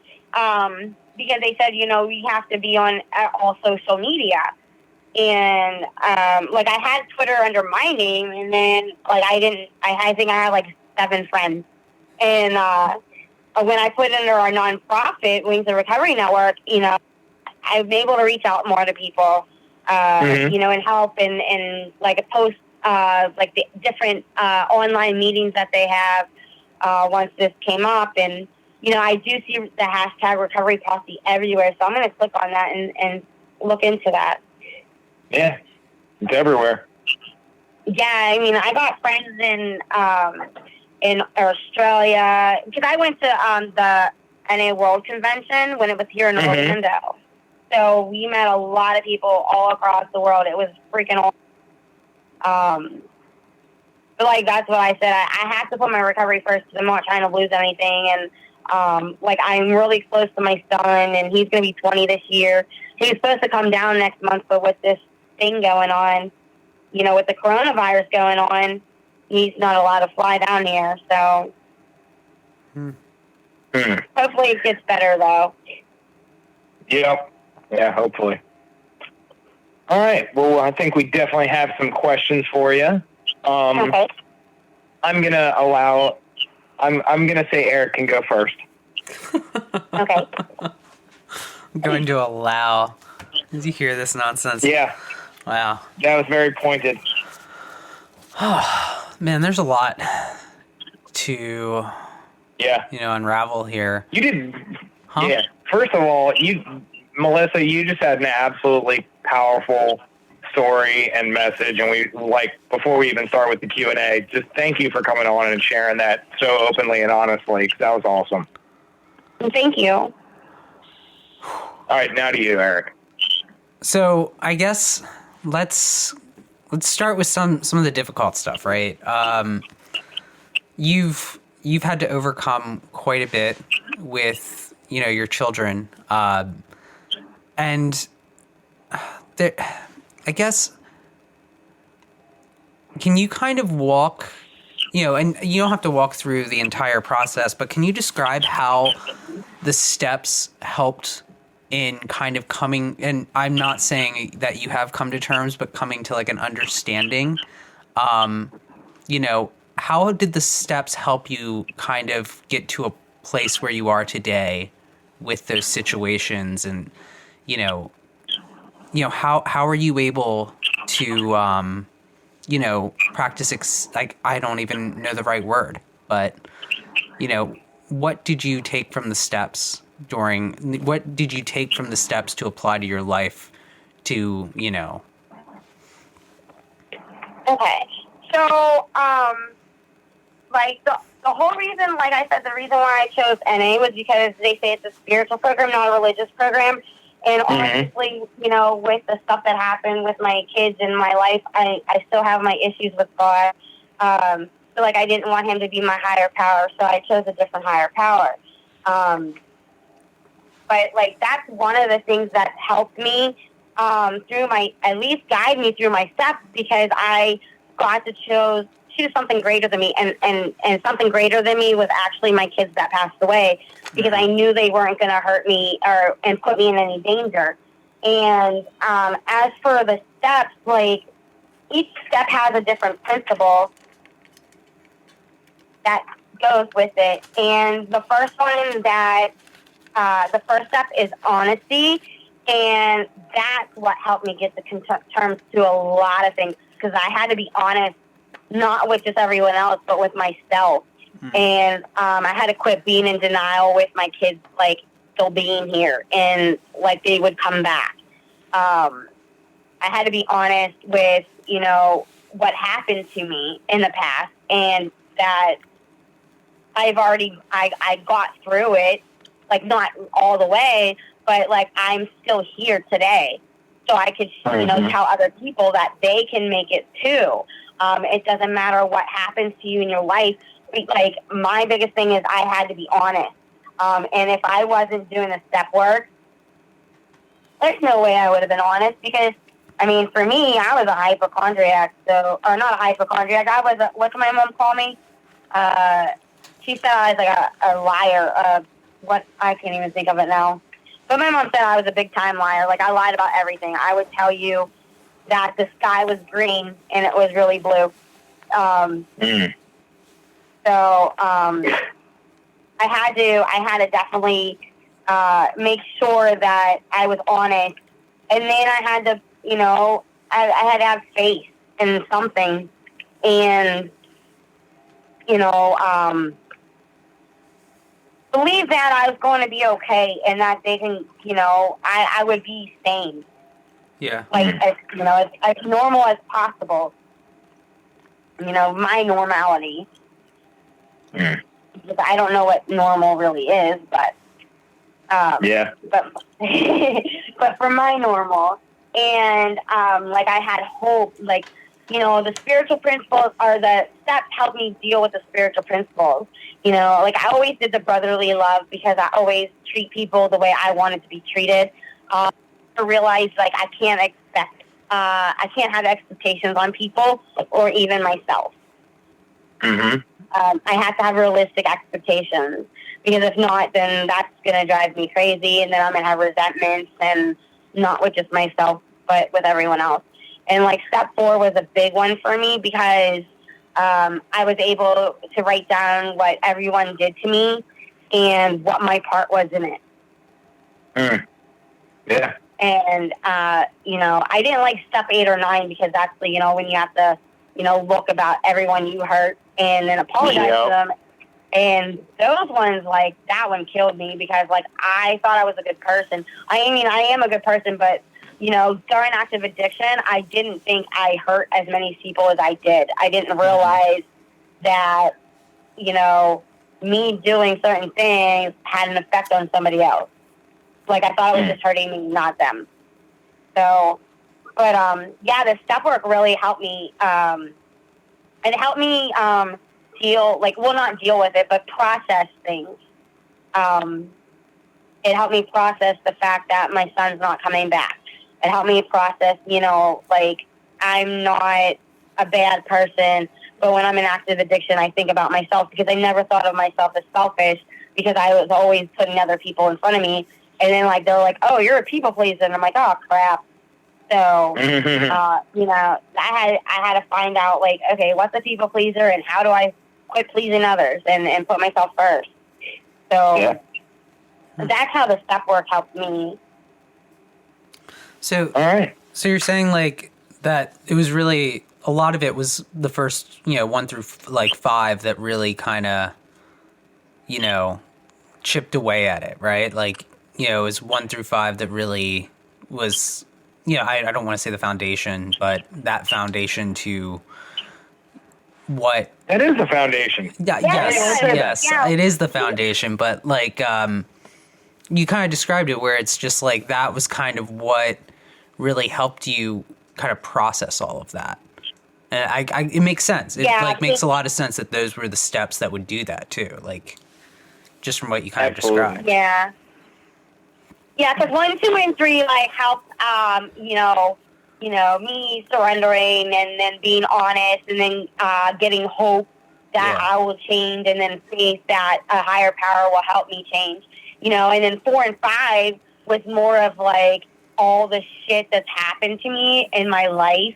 Because they said, you know, we have to be on all social media. And like I had Twitter under my name, and then like I think I had like 7 friends. And when I put it under our nonprofit, Wings of Recovery Network, you know, I'm able to reach out more to people, you know, and help and like post like the different online meetings that they have once this came up. And, you know, I do see the hashtag recovery posse everywhere. So I'm going to click on that and look into that. Yeah, it's everywhere. Yeah, I mean, I got friends in Australia, because I went to the NA World Convention when it was here in Orlando. So we met a lot of people all across the world. It was freaking awesome. But like that's what I said. I have to put my recovery first because I'm not trying to lose anything. And like I'm really close to my son, and he's going to be 20 this year. He's supposed to come down next month, but with this thing going on, you know, with the coronavirus going on, he's not allowed to fly down here. So hopefully it gets better, though. Yep. Yeah, hopefully. All right. Well, I think we definitely have some questions for you. Okay. I'm gonna say Eric can go first. Okay. I'm going to allow. Did you hear this nonsense? Yeah. Wow. That was very pointed. Man, there's a lot to unravel here. You did. Huh? Yeah. First of all, Melissa, you just had an absolutely powerful story and message, and we before we even start with the Q&A, just thank you for coming on and sharing that so openly and honestly, 'cause that was awesome. Thank you. All right, now to you, Eric. So I guess let's start with some of the difficult stuff, right? You've had to overcome quite a bit with your children. And there, I guess, can you kind of walk, and you don't have to walk through the entire process, but can you describe how the steps helped in kind of coming, and I'm not saying that you have come to terms, but coming to like an understanding, how did the steps help you kind of get to a place where you are today with those situations? And, how are you able to, practice, I don't even know the right word, but, what did you take from the steps to apply to your life to, Okay. So, like the whole reason, like I said, the reason why I chose NA was because they say it's a spiritual program, not a religious program. And honestly, with the stuff that happened with my kids in my life, I still have my issues with God. So like I didn't want him to be my higher power, so I chose a different higher power. But like that's one of the things that helped me at least guide me through my steps, because I got to choose something greater than me, and something greater than me was actually my kids that passed away, because I knew they weren't going to hurt me and put me in any danger. And as for the steps, like each step has a different principle that goes with it. And the first step is honesty, and that's what helped me get to terms to a lot of things, because I had to be honest, not with just everyone else, but with myself. And I had to quit being in denial with my kids, like still being here, and like they would come back. I had to be honest with, what happened to me in the past, and that I got through it, like not all the way, but like I'm still here today. So I could, tell other people that they can make it too. It doesn't matter what happens to you in your life. Like my biggest thing is I had to be honest. And if I wasn't doing the step work, there's no way I would have been honest, because I mean, for me, I was a hypochondriac. Or not a hypochondriac. What did my mom call me? She said I was like a liar. What, I can't even think of it now. But my mom said I was a big time liar. Like I lied about everything. I would tell you that the sky was green and it was really blue. So I had to definitely make sure that I was honest, and then I had to, I had to have faith in something, and believe that I was going to be okay, and that they can, I would be sane. Yeah. Like, as normal as possible. My normality. Because I don't know what normal really is, but yeah. But but for my normal, and like I had hope, like the spiritual principles are the steps help me deal with the spiritual principles. Like I always did the brotherly love, because I always treat people the way I wanted to be treated. I realized like I can't have expectations on people or even myself. I have to have realistic expectations, because if not, then that's going to drive me crazy, and then I'm going to have resentments, and not with just myself, but with everyone else. And like step 4 was a big one for me, because I was able to write down what everyone did to me and what my part was in it. Yeah. And, I didn't like step 8 or 9, because that's when you have to, look about everyone you hurt and then apologize to them. And those ones, like, that one killed me, because, like, I thought I was a good person. I mean, I am a good person, but, during active addiction, I didn't think I hurt as many people as I did. I didn't realize that, me doing certain things had an effect on somebody else. Like, I thought it was just hurting me, not them. So, but, the step work really helped me. It helped me not deal with it, but process things. It helped me process the fact that my son's not coming back. It helped me process, like, I'm not a bad person, but when I'm in active addiction, I think about myself, because I never thought of myself as selfish, because I was always putting other people in front of me. And then, like, they're like, oh, you're a people pleaser. And I'm like, oh, crap. So, I had to find out, like, okay, what's a people pleaser and how do I quit pleasing others and put myself first? So that's how the step work helped me. So, All right. So you're saying like that it was really, a lot of it was the first, 1 through like 5 that really kind of, chipped away at it, right? Like, it was 1 through 5 that really was, I don't want to say the foundation, but that foundation to what. That is the foundation. Yeah, Yeah, yes, yeah. it is the foundation, but like, you kind of described it where it's just like that was kind of what really helped you kind of process all of that. And it makes sense. It makes a lot of sense that those were the steps that would do that too. Like, just from what you kind of described. Yeah. Yeah, because 1, 2, and 3 like helped, me surrendering and then being honest and then getting hope that I will change, and then faith that a higher power will help me change. And then 4 and 5 was more of like all the shit that's happened to me in my life.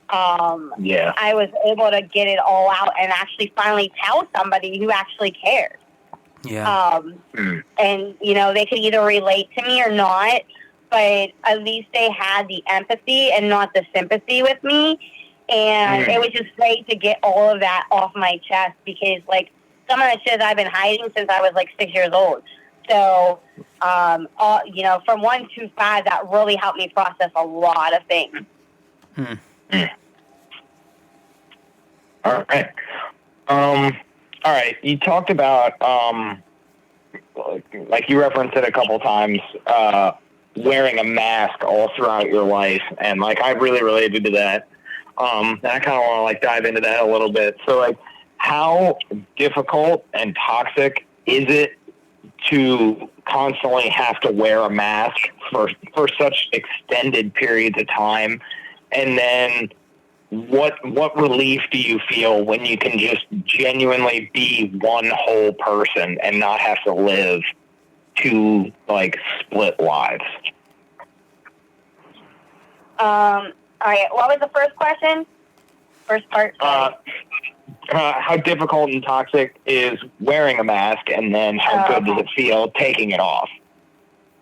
I was able to get it all out and actually finally tell somebody who actually cares. Yeah. And, they could either relate to me or not, but at least they had the empathy and not the sympathy with me. And it was just great to get all of that off my chest, because, like, some of the shit I've been hiding since I was, like, 6 years old. So, from 1 to 5, that really helped me process a lot of things. All right. All right. You talked about, like you referenced it a couple times, wearing a mask all throughout your life. And, like, I really related to that. And I kind of want to, like, dive into that a little bit. So, like, how difficult and toxic is it to constantly have to wear a mask for such extended periods of time? And then what relief do you feel when you can just genuinely be one whole person and not have to live 2 like split lives? All right. What was the first question? First part. How difficult and toxic is wearing a mask, and then how good does it feel taking it off?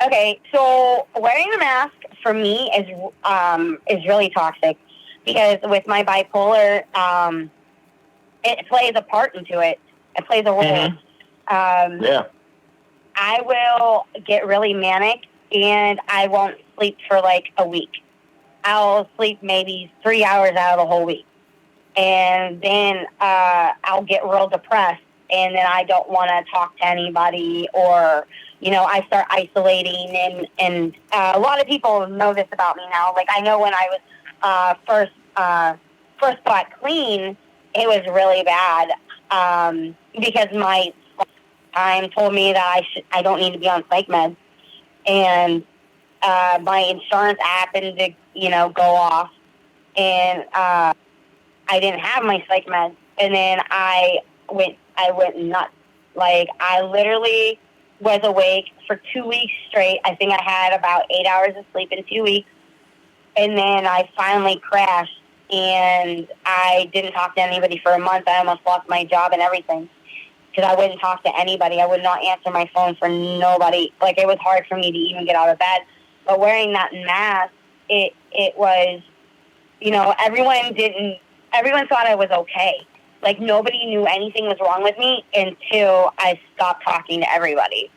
Okay, so wearing a mask for me is really toxic, because with my bipolar, it plays a part into it. It plays a role. I will get really manic, and I won't sleep for like a week. I'll sleep maybe 3 hours out of the whole week. And then I'll get real depressed, and then I don't want to talk to anybody, or, I start isolating. And a lot of people know this about me now. Like, I know when I was first got clean, it was really bad, because my time told me that I don't need to be on psych meds. And my insurance happened to, go off, and I didn't have my psych meds, and then I went nuts. Like, I literally was awake for 2 weeks straight. I think I had about 8 hours of sleep in 2 weeks, and then I finally crashed, and I didn't talk to anybody for a month. I almost lost my job and everything, because I wouldn't talk to anybody. I would not answer my phone for nobody. Like, it was hard for me to even get out of bed. But wearing that mask, it was, everyone thought I was okay. Like, nobody knew anything was wrong with me until I stopped talking to everybody.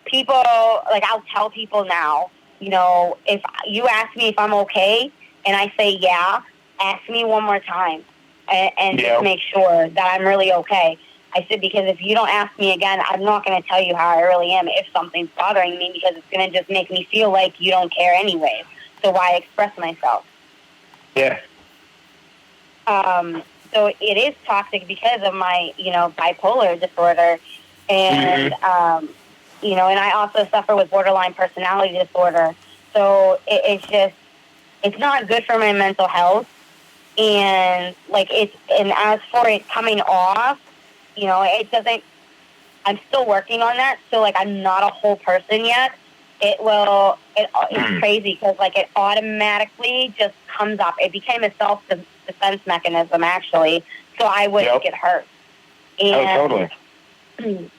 People, like, I'll tell people now, if you ask me if I'm okay and I say yeah, ask me one more time and just make sure that I'm really okay. I said, because if you don't ask me again, I'm not going to tell you how I really am if something's bothering me, because it's going to just make me feel like you don't care anyways. So why express myself? Yeah. So it is toxic because of my, bipolar disorder. And, and I also suffer with borderline personality disorder. So it's not good for my mental health. And and as for it coming off, it doesn't, I'm still working on that. So I'm not a whole person yet. It's crazy because it automatically just comes up. It became a self-defense mechanism actually. So I wouldn't get hurt. And, totally.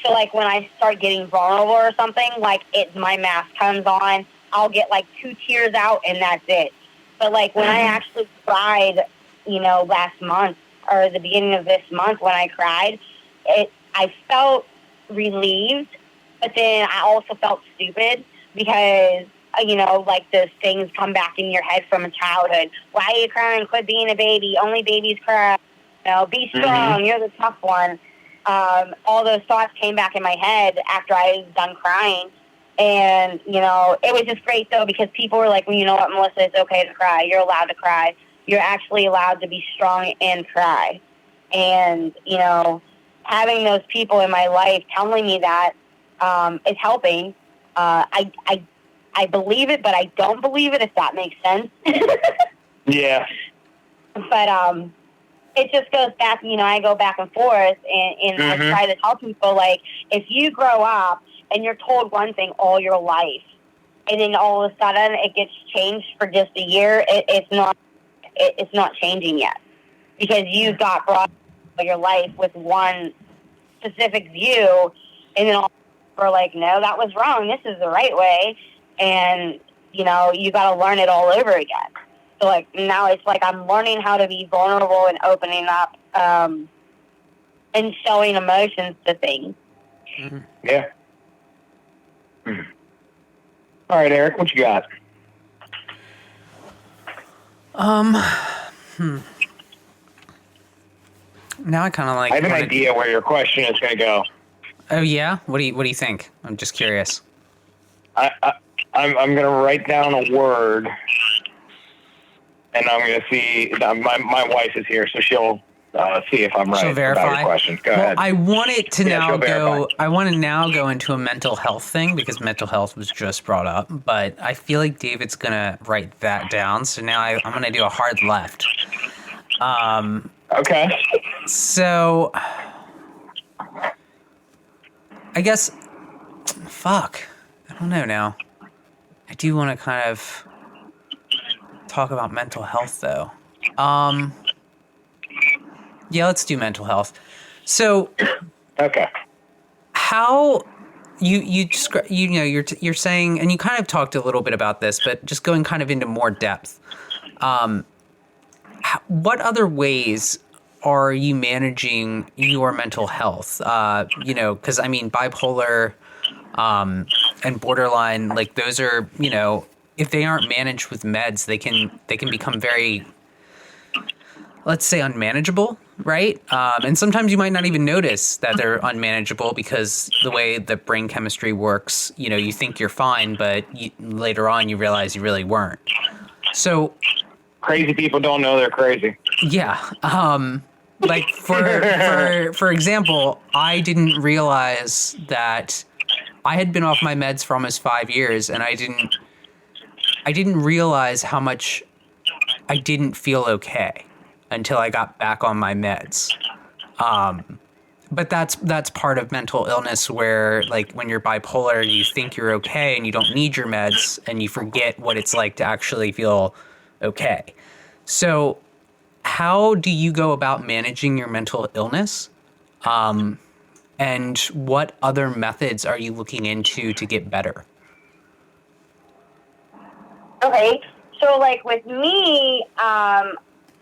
So when I start getting vulnerable or something, my mask comes on, I'll get 2 tears out and that's it. But when I actually cried, last month or the beginning of this month when I cried, I felt relieved, but then I also felt stupid because, those things come back in your head from childhood. Why are you crying? Quit being a baby. Only babies cry. Be strong. You're the tough one. All those thoughts came back in my head after I was done crying. And, it was just great, though, because people were like, well, you know what, Melissa, it's okay to cry. You're allowed to cry. You're actually allowed to be strong and cry. And, having those people in my life telling me that is helping. I believe it, but I don't believe it, if that makes sense. Yeah. But it just goes back, I go back and forth, and I try to tell people, if you grow up and you're told one thing all your life, and then all of a sudden it gets changed for just a year, it's not changing yet. Because you got brought up your life with one specific view, and then all we're like, no, that was wrong. This is the right way. And, you got to learn it all over again. So, now it's I'm learning how to be vulnerable and opening up and showing emotions to things. Mm-hmm. Yeah. Mm-hmm. All right, Eric, what you got? Now I kind of I have an idea where your question is going to go. Oh yeah, what do you think? I'm just curious. I'm going to write down a word, and I'm going to see. My wife is here, so she'll see if I'm right. She'll verify about your questions. Go ahead. I want it to now go. Verify. I want to now go into a mental health thing because mental health was just brought up. But I feel like David's going to write that down. So now I'm going to do a hard left. Okay. So, I guess, fuck. I don't know now. I do want to kind of talk about mental health, though. Yeah, let's do mental health. So, okay. How you're saying, and you kind of talked a little bit about this, but just going kind of into more depth. What other ways are you managing your mental health? Because bipolar and borderline, those are, if they aren't managed with meds, they can become very, let's say, unmanageable, right? And sometimes you might not even notice that they're unmanageable because the way the brain chemistry works, you think you're fine, but later on you realize you really weren't. So crazy people don't know they're crazy. Yeah. For example, I didn't realize that I had been off my meds for almost 5 years, and I didn't realize how much I didn't feel okay until I got back on my meds. But that's part of mental illness where, when you're bipolar, you think you're okay and you don't need your meds, and you forget what it's like to actually feel okay. So how do you go about managing your mental illness? And what other methods are you looking into to get better? Okay. So, with me,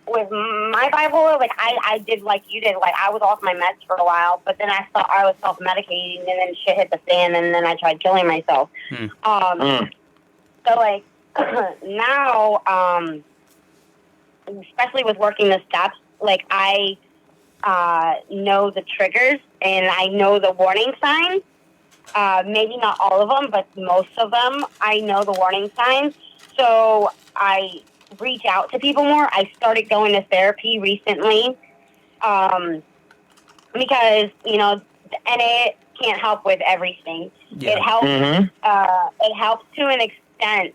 with my bipolar, I did like you did. I was off my meds for a while, but then I thought I was self-medicating, and then shit hit the fan, and then I tried killing myself. So, now, especially with working the steps, I know the triggers and I know the warning signs. Maybe not all of them, but most of them, I know the warning signs. So I reach out to people more. I started going to therapy recently because, you know, the NA can't help with everything. Yeah. It helps to an extent,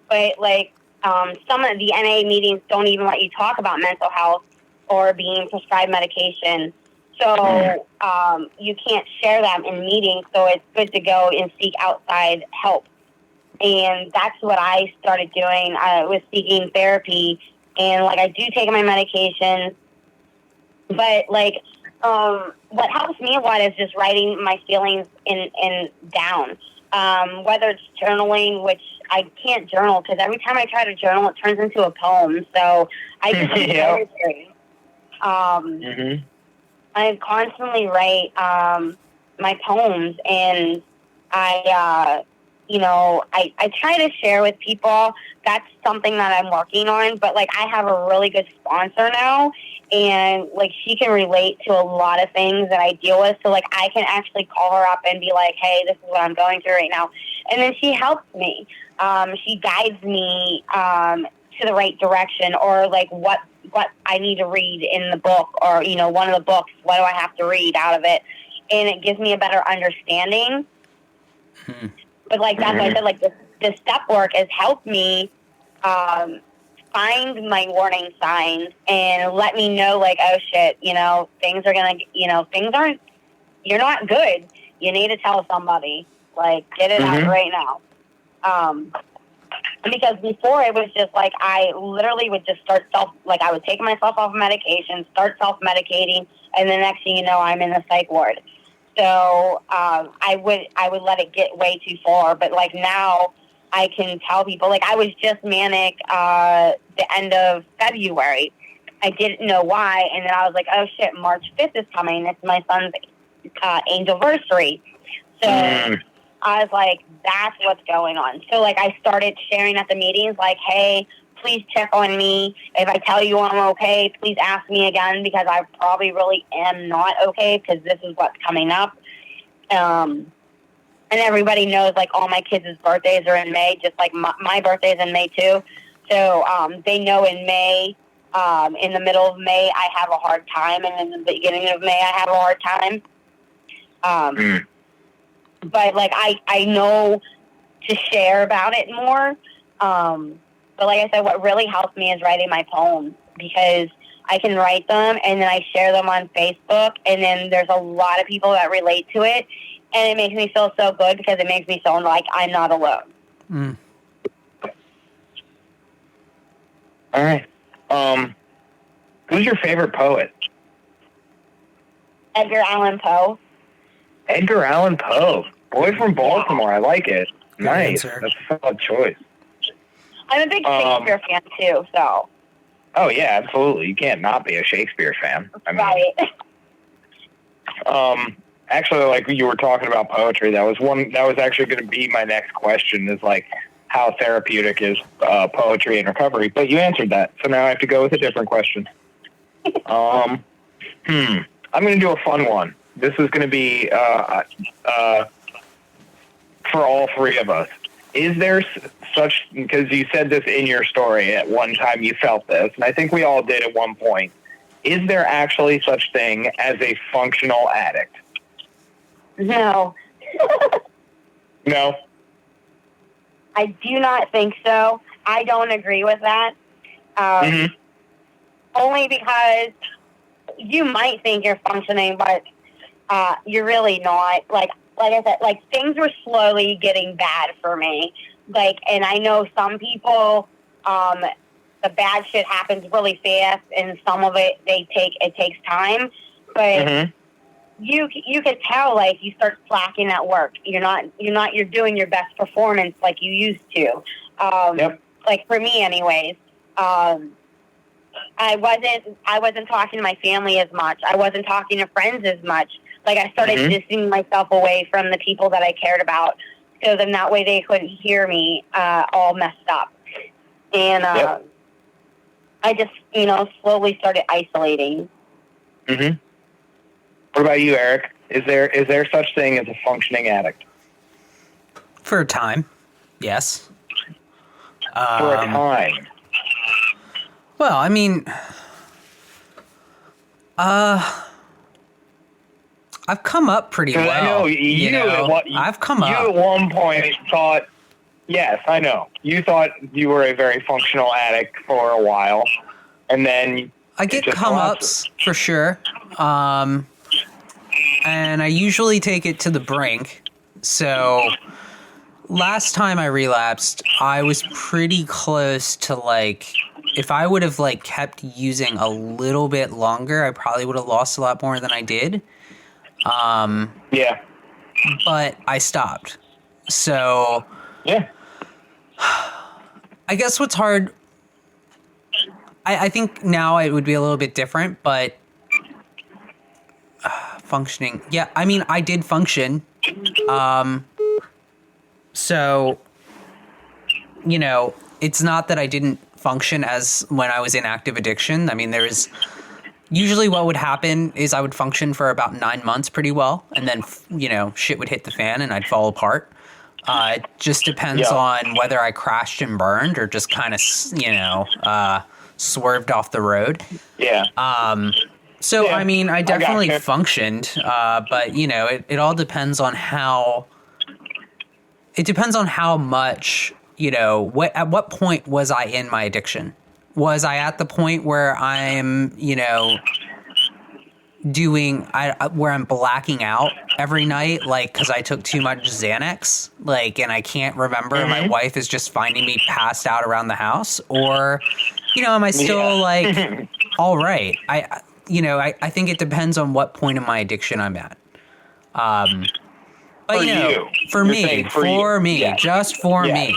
but like some of the NA meetings don't even let you talk about mental health or being prescribed medication. So you can't share them in meetings, so it's good to go and seek outside help. And that's what I started doing. I was seeking therapy, and like I do take my medications, but like what helps me a lot is just writing my feelings in down. Whether it's journaling, which I can't journal because every time I try to journal, it turns into a poem. So I just poetry. I constantly write my poems, and I try to share with people. That's something that I'm working on. But like, I have a really good sponsor now, and like, she can relate to a lot of things that I deal with. So like, I can actually call her up and be like, "Hey, this is what I'm going through right now," and then she helps me. She guides me to the right direction, or like what I need to read in the book, or you know, one of the books. What do I have to read out of it? And it gives me a better understanding. But like that's why I said, like the step work has helped me find my warning signs and let me know, like, oh shit, you know, things aren't, you're not good. You need to tell somebody, like, get it out right now. Because before it was just like, I literally would just I would take myself off medication, start self-medicating, and the next thing you know, I'm in the psych ward. So I would let it get way too far. But like now I can tell people, like I was just manic the end of February. I didn't know why. And then I was like, oh shit, March 5th is coming. It's my son's anniversary. So I was like, that's what's going on. So like I started sharing at the meetings, like, hey, please check on me. If I tell you I'm okay, please ask me again, because I probably really am not okay, because this is what's coming up. And everybody knows, like, all my kids' birthdays are in May, just like my birthday's in May too. So they know in May, in the middle of May, I have a hard time, and in the beginning of May, I have a hard time. But like I know to share about it more. But like I said, what really helps me is writing my poems, because I can write them and then I share them on Facebook, and then there's a lot of people that relate to it, and it makes me feel so good, because it makes me feel like I'm not alone. All right. Who's your favorite poet? Edgar Allan Poe. Edgar Allan Poe. Boy from Baltimore. I like it. Good Nice. answer. That's a solid choice. I'm a big Shakespeare fan too, so. Oh yeah, absolutely. You can't not be a Shakespeare fan. I mean, right. Actually, like you were talking about poetry, that was actually going to be my next question, is like, how therapeutic is poetry in recovery? But you answered that, so now I have to go with a different question. I'm going to do a fun one. This is going to be for all three of us. Is there such, because you said this in your story at one time, you felt this, and I think we all did at one point, is there actually such thing as a functional addict? No. No? I do not think so. I don't agree with that. Only because you might think you're functioning, but you're really not. Like I said, like, things were slowly getting bad for me. Like, and I know some people, the bad shit happens really fast, and some of it it takes time. But you can tell, like, you start slacking at work. You're doing your best performance like you used to. Like, for me, anyways. I wasn't talking to my family as much. I wasn't talking to friends as much. Like, I started distancing myself away from the people that I cared about, so then that way they couldn't hear me all messed up. And I just, slowly started isolating. What about you, Eric? Is there such thing as a functioning addict? For a time, yes. For a time. Well, I mean, I've come up pretty 'Cause well. I know you, I've come you up. at one point thought, yes, I know. You thought you were a very functional addict for a while, and then I get come ups for sure. And I usually take it to the brink. So last time I relapsed, I was pretty close to like, if I would have like kept using a little bit longer, I probably would have lost a lot more than I did. Yeah. But I stopped. So Yeah. I guess what's hard, I think now it would be a little bit different, but functioning. Yeah, I mean, I did function. So, you know, it's not that I didn't function as when I was in active addiction. I mean, there is usually what would happen is I would function for about 9 months pretty well, and then, you know, shit would hit the fan and I'd fall apart. It just depends on whether I crashed and burned or just kind of, you know, swerved off the road. Yeah. So, Yeah, I mean, I definitely gotcha. functioned, but, you know, it all depends on how, it depends on how much, you know, at what point was I in my addiction? Was I at the point where I'm, you know, where I'm blacking out every night, like, because I took too much Xanax, like, and I can't remember, Mm-hmm. my wife is just finding me passed out around the house? Or, you know, am I still, like, all right? I think it depends on what point of my addiction I'm at. But, For you know, you. for You're me, saying for you. Yes. just for Yes. me.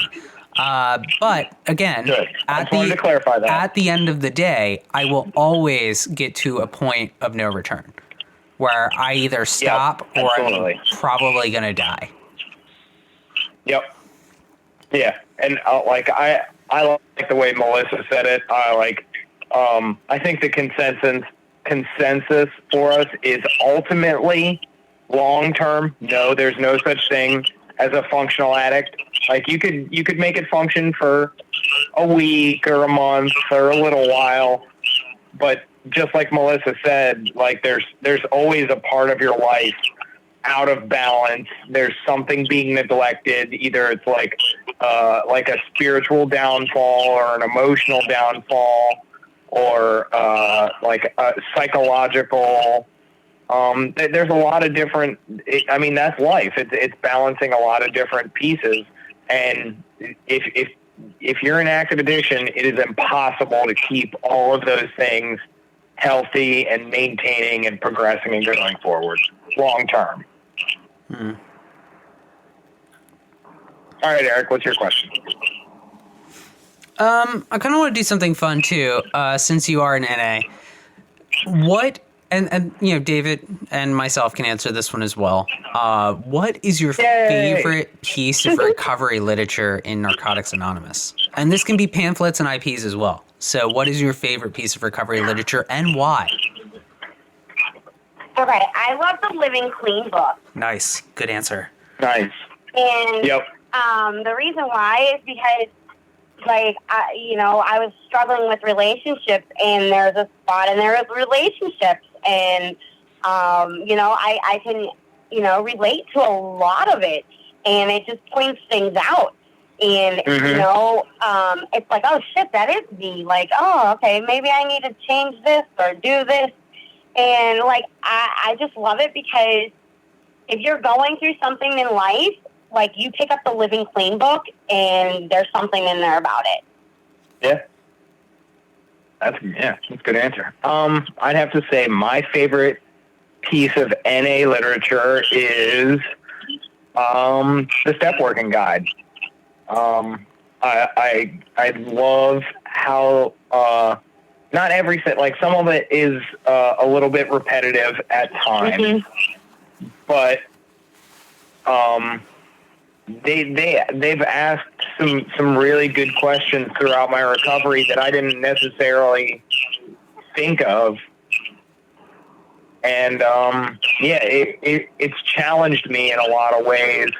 But again, Good. I just wanted to clarify that. at the end of the day, I will always get to a point of no return where I either stop or absolutely. I'm probably going to die. Yep. Yeah. And I like the way Melissa said it. I think the consensus for us is ultimately long-term. No, there's no such thing as a functional addict. Like you could make it function for a week or a month or a little while, but just like Melissa said, like there's always a part of your life out of balance. There's something being neglected. Either it's like a spiritual downfall or an emotional downfall or like a psychological. There's a lot of different. That's life. It's balancing a lot of different pieces. And if you're in active addiction, it is impossible to keep all of those things healthy and maintaining and progressing and going forward long term. All right, Eric, what's your question? I kind of want to do something fun too, since you are an NA. What, and you know, David and myself can answer this one as well. What is your favorite piece of recovery literature in Narcotics Anonymous? And this can be pamphlets and IPs as well. So what is your favorite piece of recovery literature and why? Okay, I love the Living Clean book. Nice. Good answer. Nice. And the reason why is because, like, I was struggling with relationships, and there's a spot, and there was relationships, and, I can, relate to a lot of it, and it just points things out. And, it's like, oh, shit, that is me. Like, oh, okay, maybe I need to change this or do this. And, like, I just love it because if you're going through something in life, like, you pick up the Living Clean book, and there's something in there about it. Yeah. That's a good answer. I'd have to say my favorite piece of NA literature is the Step Working Guide. I love how not everything, like some of it is a little bit repetitive at times, but they've asked some really good questions throughout my recovery that I didn't necessarily think of. And it's challenged me in a lot of ways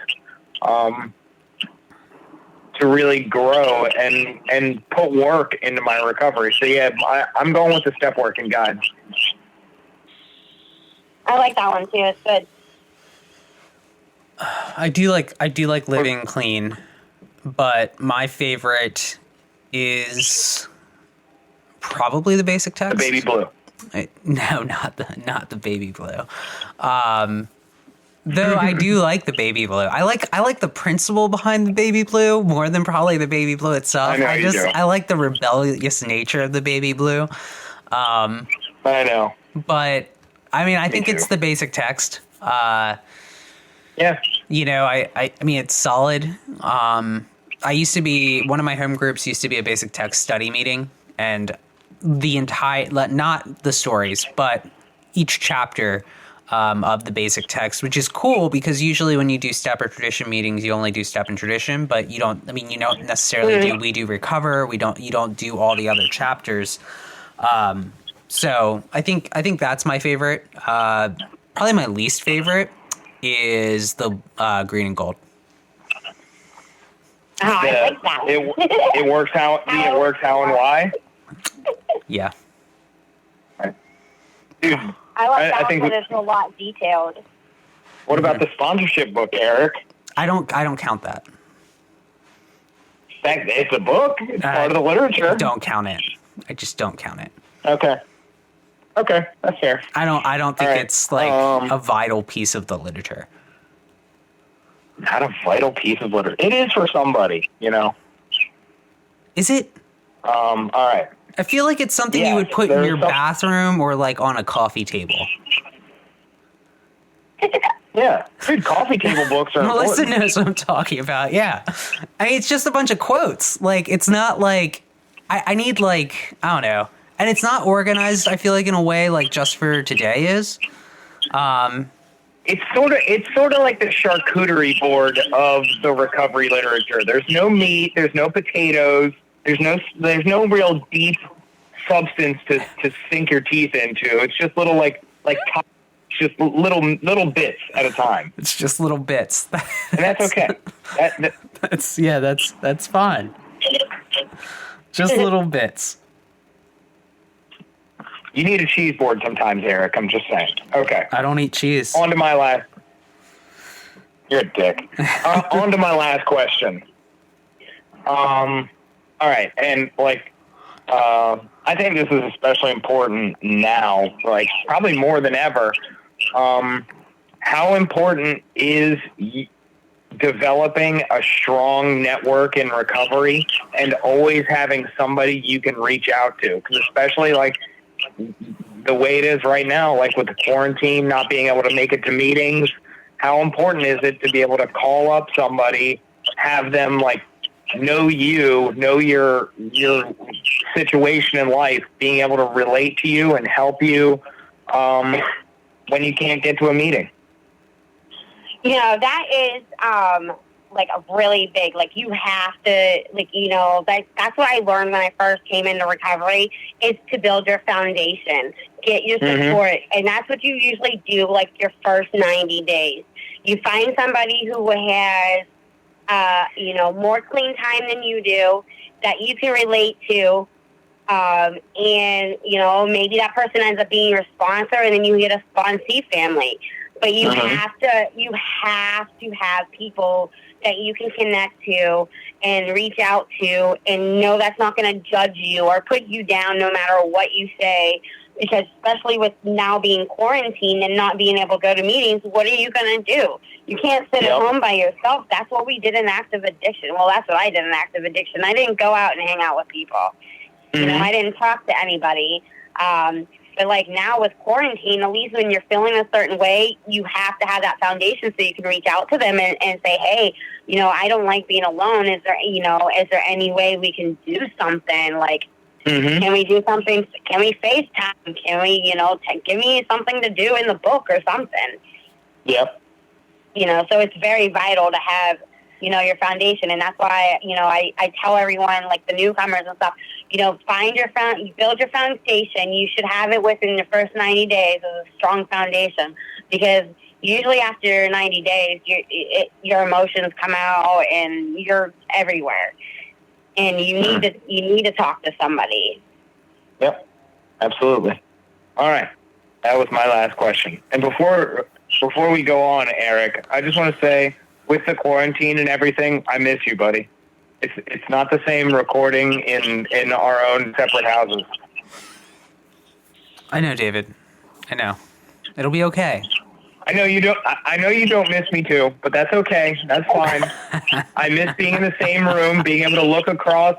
to really grow and put work into my recovery. So yeah, I'm going with the step working guide. I like that one too. It's good. I do like living clean, but my favorite is probably the basic text. The baby blue. No, not the baby blue. Though I do like the baby blue. I like the principle behind the baby blue more than probably the baby blue itself. I like the rebellious nature of the baby blue. I know. But I mean, I think it's the basic text. Yeah. You know, I mean, it's solid. I used to be, one of my home groups used to be a basic text study meeting, and the entire, not the stories, but each chapter of the basic text, which is cool because usually when you do step or tradition meetings, you only do step and tradition, but you don't necessarily do, we do recover. You don't do all the other chapters. So I think that's my favorite. Probably my least favorite is the green and gold. Oh, I like that. It works how and why. Yeah. Dude, I like that one, but it's a lot detailed. What about the sponsorship book, Eric? I don't count that. It's a book. It's part of the literature. Don't count it. I just don't count it. Okay, that's fair. I don't think it's like a vital piece of the literature. Not a vital piece of literature. It is for somebody, you know. Is it? All right. I feel like it's something you would put in your bathroom or like on a coffee table. Yeah, dude, coffee table books are Melissa important. knows what I'm talking about. Yeah, I mean, it's just a bunch of quotes. Like, it's not like I need, like, I don't know, and it's not organized. I feel like in a way like Just for Today is. It's sort of like the charcuterie board of the recovery literature. There's no meat. There's no potatoes. There's no real deep substance to sink your teeth into. It's just little just little bits at a time. It's just little bits, and that's okay. That's fine. Just little bits. You need a cheese board sometimes, Eric. I'm just saying. Okay. I don't eat cheese. On to my last. You're a dick. On to my last question. All right, and I think this is especially important now, like probably more than ever. How important is developing a strong network in recovery and always having somebody you can reach out to? Because especially like the way it is right now, like with the quarantine, not being able to make it to meetings, how important is it to be able to call up somebody, have them like know you, know your situation in life, being able to relate to you and help you when you can't get to a meeting? You know, that is like a really big, like you have to, like, you know, that's what I learned when I first came into recovery, is to build your foundation, get your support. And that's what you usually do, like your first 90 days. You find somebody who has, you know, more clean time than you do, that you can relate to. And, you know, maybe that person ends up being your sponsor, and then you get a sponsee family. But you have to have people that you can connect to and reach out to and know that's not going to judge you or put you down no matter what you say. Because especially with now being quarantined and not being able to go to meetings, what are you going to do? You can't sit at home by yourself. That's what we did in active addiction. Well, that's what I did in active addiction. I didn't go out and hang out with people. You know, I didn't talk to anybody. But like now with quarantine, at least when you're feeling a certain way, you have to have that foundation so you can reach out to them and say, hey, you know, I don't like being alone. Is there any way we can do something? Like, can we do something? Can we FaceTime? Can we, you know, give me something to do in the book or something? Yep. You know, so it's very vital to have, you know, your foundation. And that's why, you know, I tell everyone, like the newcomers and stuff, you know, you build your foundation. You should have it within the first 90 days as a strong foundation, because usually after 90 days, your emotions come out and you're everywhere. And you need to talk to somebody. Yep, absolutely. All right, that was my last question. And before we go on, Eric, I just want to say, with the quarantine and everything, I miss you, buddy. It's not the same recording in our own separate houses. I know, David. I know. It'll be okay. I know you don't. I know you don't miss me too, but that's okay. That's fine. I miss being in the same room, being able to look across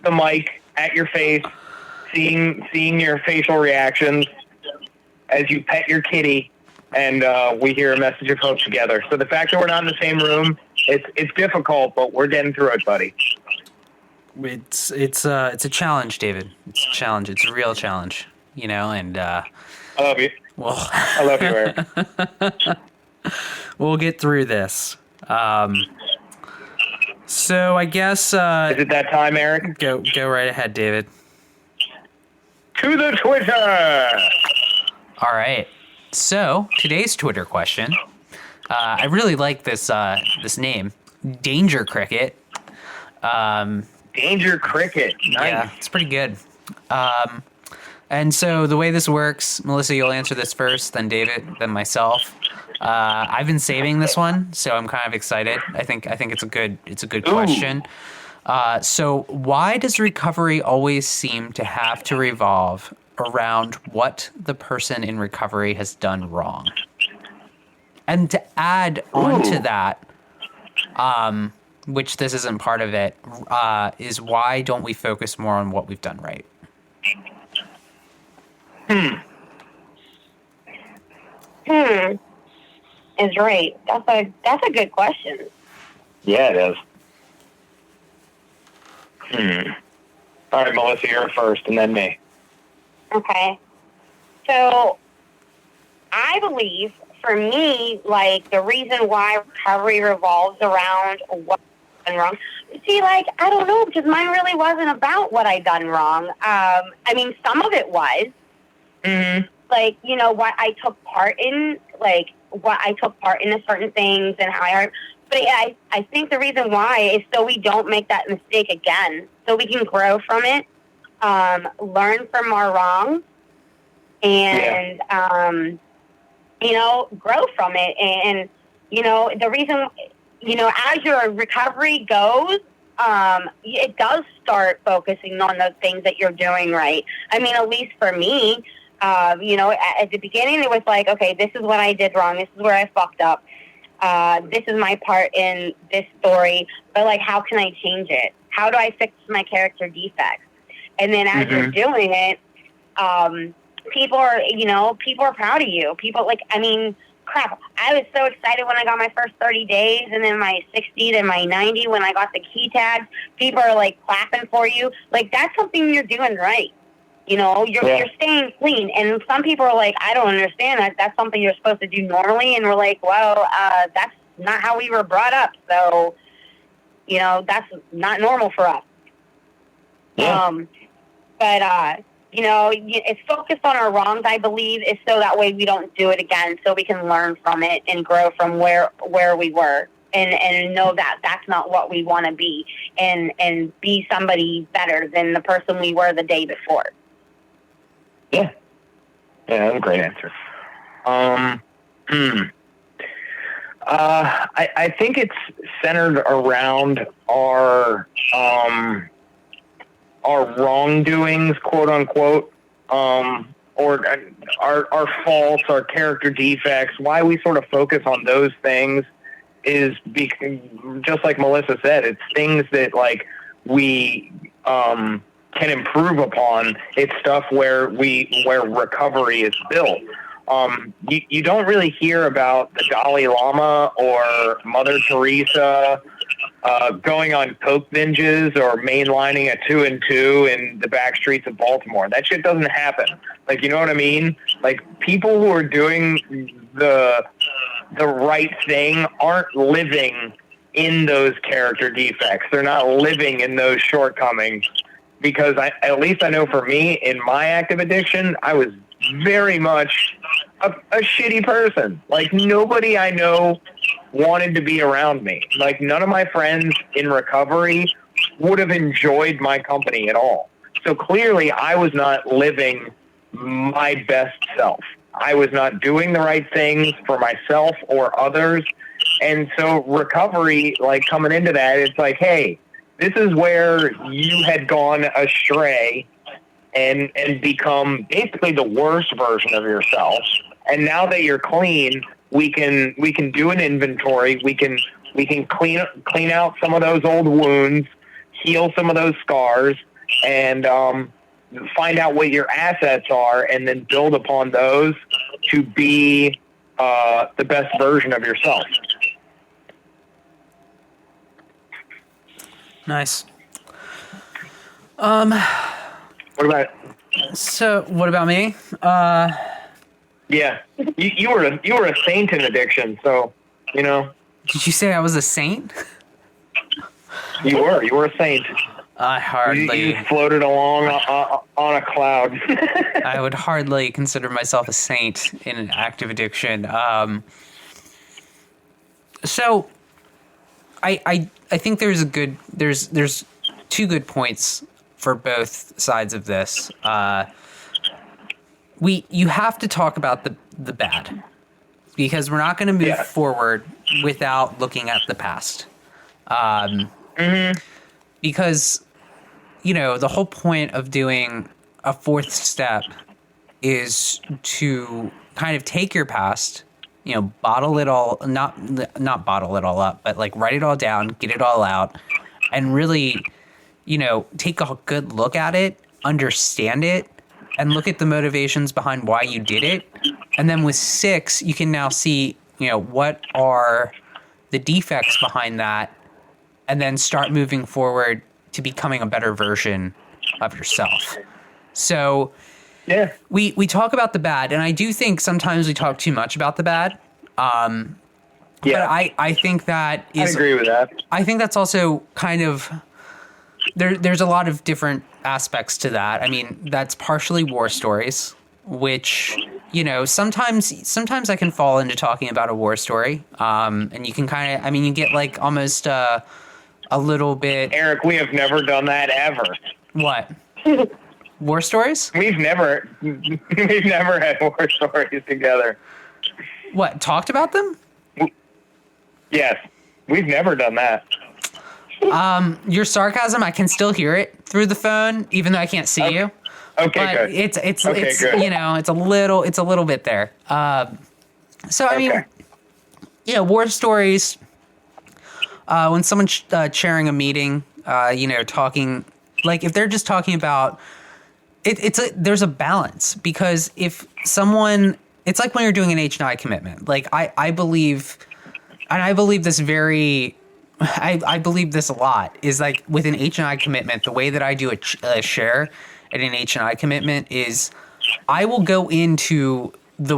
the mic at your face, seeing your facial reactions as you pet your kitty, and we hear a message of hope together. So the fact that we're not in the same room, it's difficult, but we're getting through it, buddy. It's a challenge, David. It's a challenge. It's a real challenge, and I love you. Well, I love you, Eric. We'll get through this. So I guess is it that time, Eric? Go right ahead, David. To the Twitter. All right. So today's Twitter question. I really like this name, Danger Cricket. Danger Cricket. Nice. Yeah, it's pretty good. And so the way this works, Melissa, you'll answer this first, then David, then myself. I've been saving this one, so I'm kind of excited. I think it's a good question. So why does recovery always seem to have to revolve around what the person in recovery has done wrong? And to add on to that, which this isn't part of it, is why don't we focus more on what we've done right? Is right. That's a good question. Yeah, it is. All right, Melissa, you're first, and then me. Okay. So I believe, for me, like, the reason why recovery revolves around what I've done wrong. See, like, I don't know, because mine really wasn't about what I'd done wrong. I mean, some of it was. Mm-hmm. Like, what I took part in, certain things and how I... But I think the reason why is so we don't make that mistake again. So we can grow from it, learn from our wrongs, and, grow from it. And, the reason, as your recovery goes, it does start focusing on those things that you're doing right. I mean, at least for me, at the beginning, it was like, okay, this is what I did wrong. This is where I fucked up. This is my part in this story. But, like, how can I change it? How do I fix my character defects? And then as you're doing it, people are proud of you. People, like, I mean, crap. I was so excited when I got my first 30 days, and then my 60, then my 90 when I got the key tags. People are, like, clapping for you. Like, that's something you're doing right. You're staying clean. And some people are like, I don't understand that. That's something you're supposed to do normally. And we're like, well, that's not how we were brought up. So, that's not normal for us. Yeah. It's focused on our wrongs, I believe, is so that way we don't do it again, so we can learn from it and grow from where we were. And know that that's not what we want to be, and be somebody better than the person we were the day before. Yeah, that's a great answer. I think it's centered around our wrongdoings, quote unquote, or our faults, our character defects. Why we sort of focus on those things is just like Melissa said, it's things that, like, we can improve upon. It's stuff where recovery is built. You don't really hear about the Dalai Lama or Mother Teresa going on coke binges or mainlining a 2 and 2 in the back streets of Baltimore. That shit doesn't happen. Like, you know what I mean? Like, people who are doing the right thing aren't living in those character defects. They're not living in those shortcomings. Because at least I know for me, in my active addiction, I was very much a shitty person. Like, nobody I know wanted to be around me. Like, none of my friends in recovery would have enjoyed my company at all. So clearly I was not living my best self. I was not doing the right things for myself or others. And so recovery, like, coming into that, it's like, hey, this is where you had gone astray and become basically the worst version of yourself. And now that you're clean, we can do an inventory. We can clean out some of those old wounds, heal some of those scars, and find out what your assets are, and then build upon those to be the best version of yourself. Nice. What about? So what about me? Yeah, you were a saint in addiction, so you know. Did you say I was a saint? You were a saint. I hardly. You floated along on a cloud. I would hardly consider myself a saint in an active addiction. So, I think there's two good points for both sides of this. You have to talk about the bad, because we're not going to move forward without looking at the past. Because, the whole point of doing a fourth step is to kind of take your past, bottle it all, not bottle it all up, but like write it all down, get it all out, and really, take a good look at it, understand it, and look at the motivations behind why you did it. And then with 6, you can now see, what are the defects behind that, and then start moving forward to becoming a better version of yourself. So yeah, we talk about the bad, and I do think sometimes we talk too much about the bad. But I think that is... I agree with that. I think that's also kind of... There's a lot of different aspects to that. I mean, that's partially war stories, which, sometimes I can fall into talking about a war story. And you can kind of... you get like almost... a little bit. Eric, we have never done that ever. What? War stories? We've never had war stories together. What? Talked about them? Yes, we've never done that. Your sarcasm, I can still hear it through the phone, even though I can't see you. Okay, but good. It's good. It's a little bit there. So I mean, war stories. When someone's chairing a meeting, talking, like if they're just talking about it, there's a balance, because if someone, it's like when you're doing an H&I commitment, like I believe, and I believe this I believe this a lot, is like with an H&I commitment, the way that I do a share at an H&I commitment is I will go into the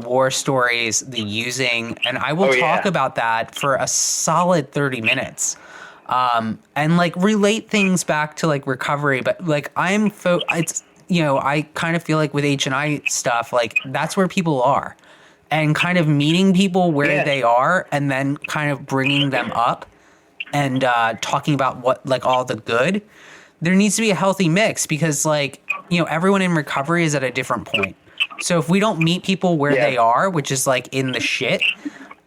war stories, the using, and I will talk about that for a solid 30 minutes. And like relate things back to like recovery, but like I kind of feel like with H&I stuff, like that's where people are, and kind of meeting people where they are, and then kind of bringing them up and talking about what, like, all the good. There needs to be a healthy mix, because like, everyone in recovery is at a different point. So if we don't meet people where they are, which is like in the shit,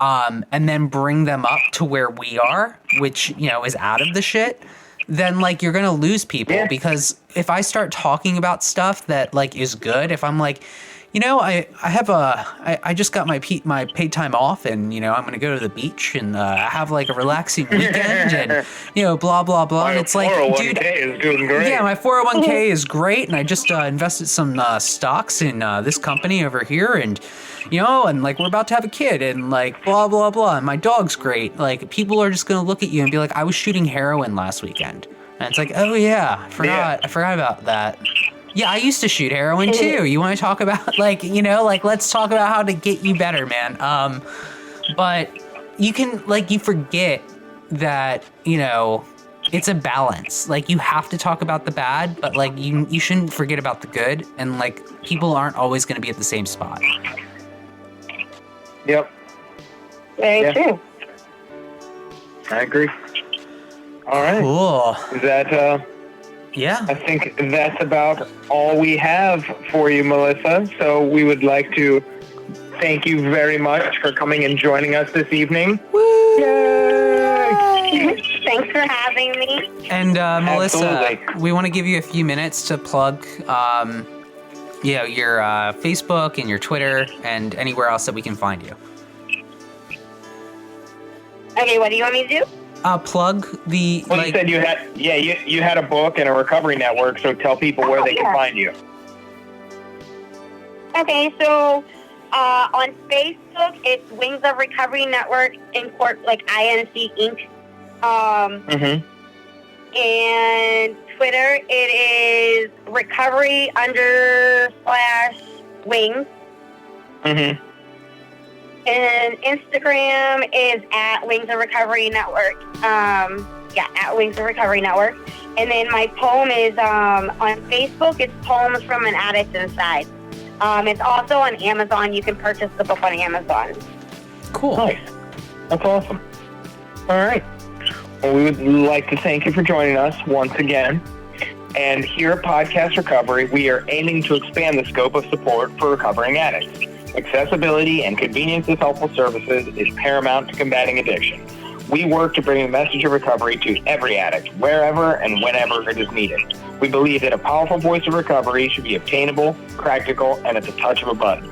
and then bring them up to where we are, which, is out of the shit, then like you're going to lose people. Because if I start talking about stuff that like is good, if I'm like, I just got my paid time off, and, I'm going to go to the beach and have like a relaxing weekend and, blah, blah, blah. And it's like, dude, 401k is doing great. Yeah, my 401k is great. And I just invested some stocks in this company over here, and, and like we're about to have a kid, and like blah, blah, blah. And my dog's great. Like people are just going to look at you and be like, I was shooting heroin last weekend. And it's like, oh yeah, I forgot about that. Yeah, I used to shoot heroin too. You want to talk about let's talk about how to get you better, man. But you can, like, you forget that, it's a balance. Like, you have to talk about the bad, but like you shouldn't forget about the good. And like, people aren't always going to be at the same spot. Yep. Very true. I agree. All right. Cool. Is that, Yeah. I think that's about all we have for you, Melissa. So we would like to thank you very much for coming and joining us this evening. Woo! Yay! Thanks for having me. And Melissa, Absolutely. we want to give you a few minutes to plug, your Facebook and your Twitter and anywhere else that we can find you. Okay, what do you want me to do? Plug the Well, you said you had a book and a recovery network, so tell people where they can find you. Okay, so on Facebook, it's Wings of Recovery Network, like INC Inc. And Twitter, it is recovery_wings. And Instagram is at Wings of Recovery Network. At Wings of Recovery Network. And then my poem is on Facebook. It's Poems from an Addict Inside. It's also on Amazon. You can purchase the book on Amazon. Cool. Nice. That's awesome. All right. Well, we would like to thank you for joining us once again. And here at Podcast Recovery, we are aiming to expand the scope of support for recovering addicts. Accessibility and convenience of helpful services is paramount to combating addiction. We work to bring the message of recovery to every addict, wherever and whenever it is needed. We believe that a powerful voice of recovery should be obtainable, practical, and at the touch of a button.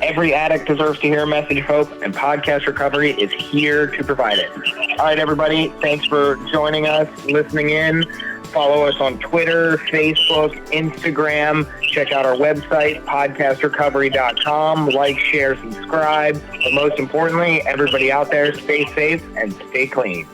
Every addict deserves to hear a message of hope, and Podcast Recovery is here to provide it. All right, everybody, thanks for joining us, listening in. Follow us on Twitter, Facebook, Instagram. Check out our website, podcastrecovery.com. Like, share, subscribe. But most importantly, everybody out there, stay safe and stay clean.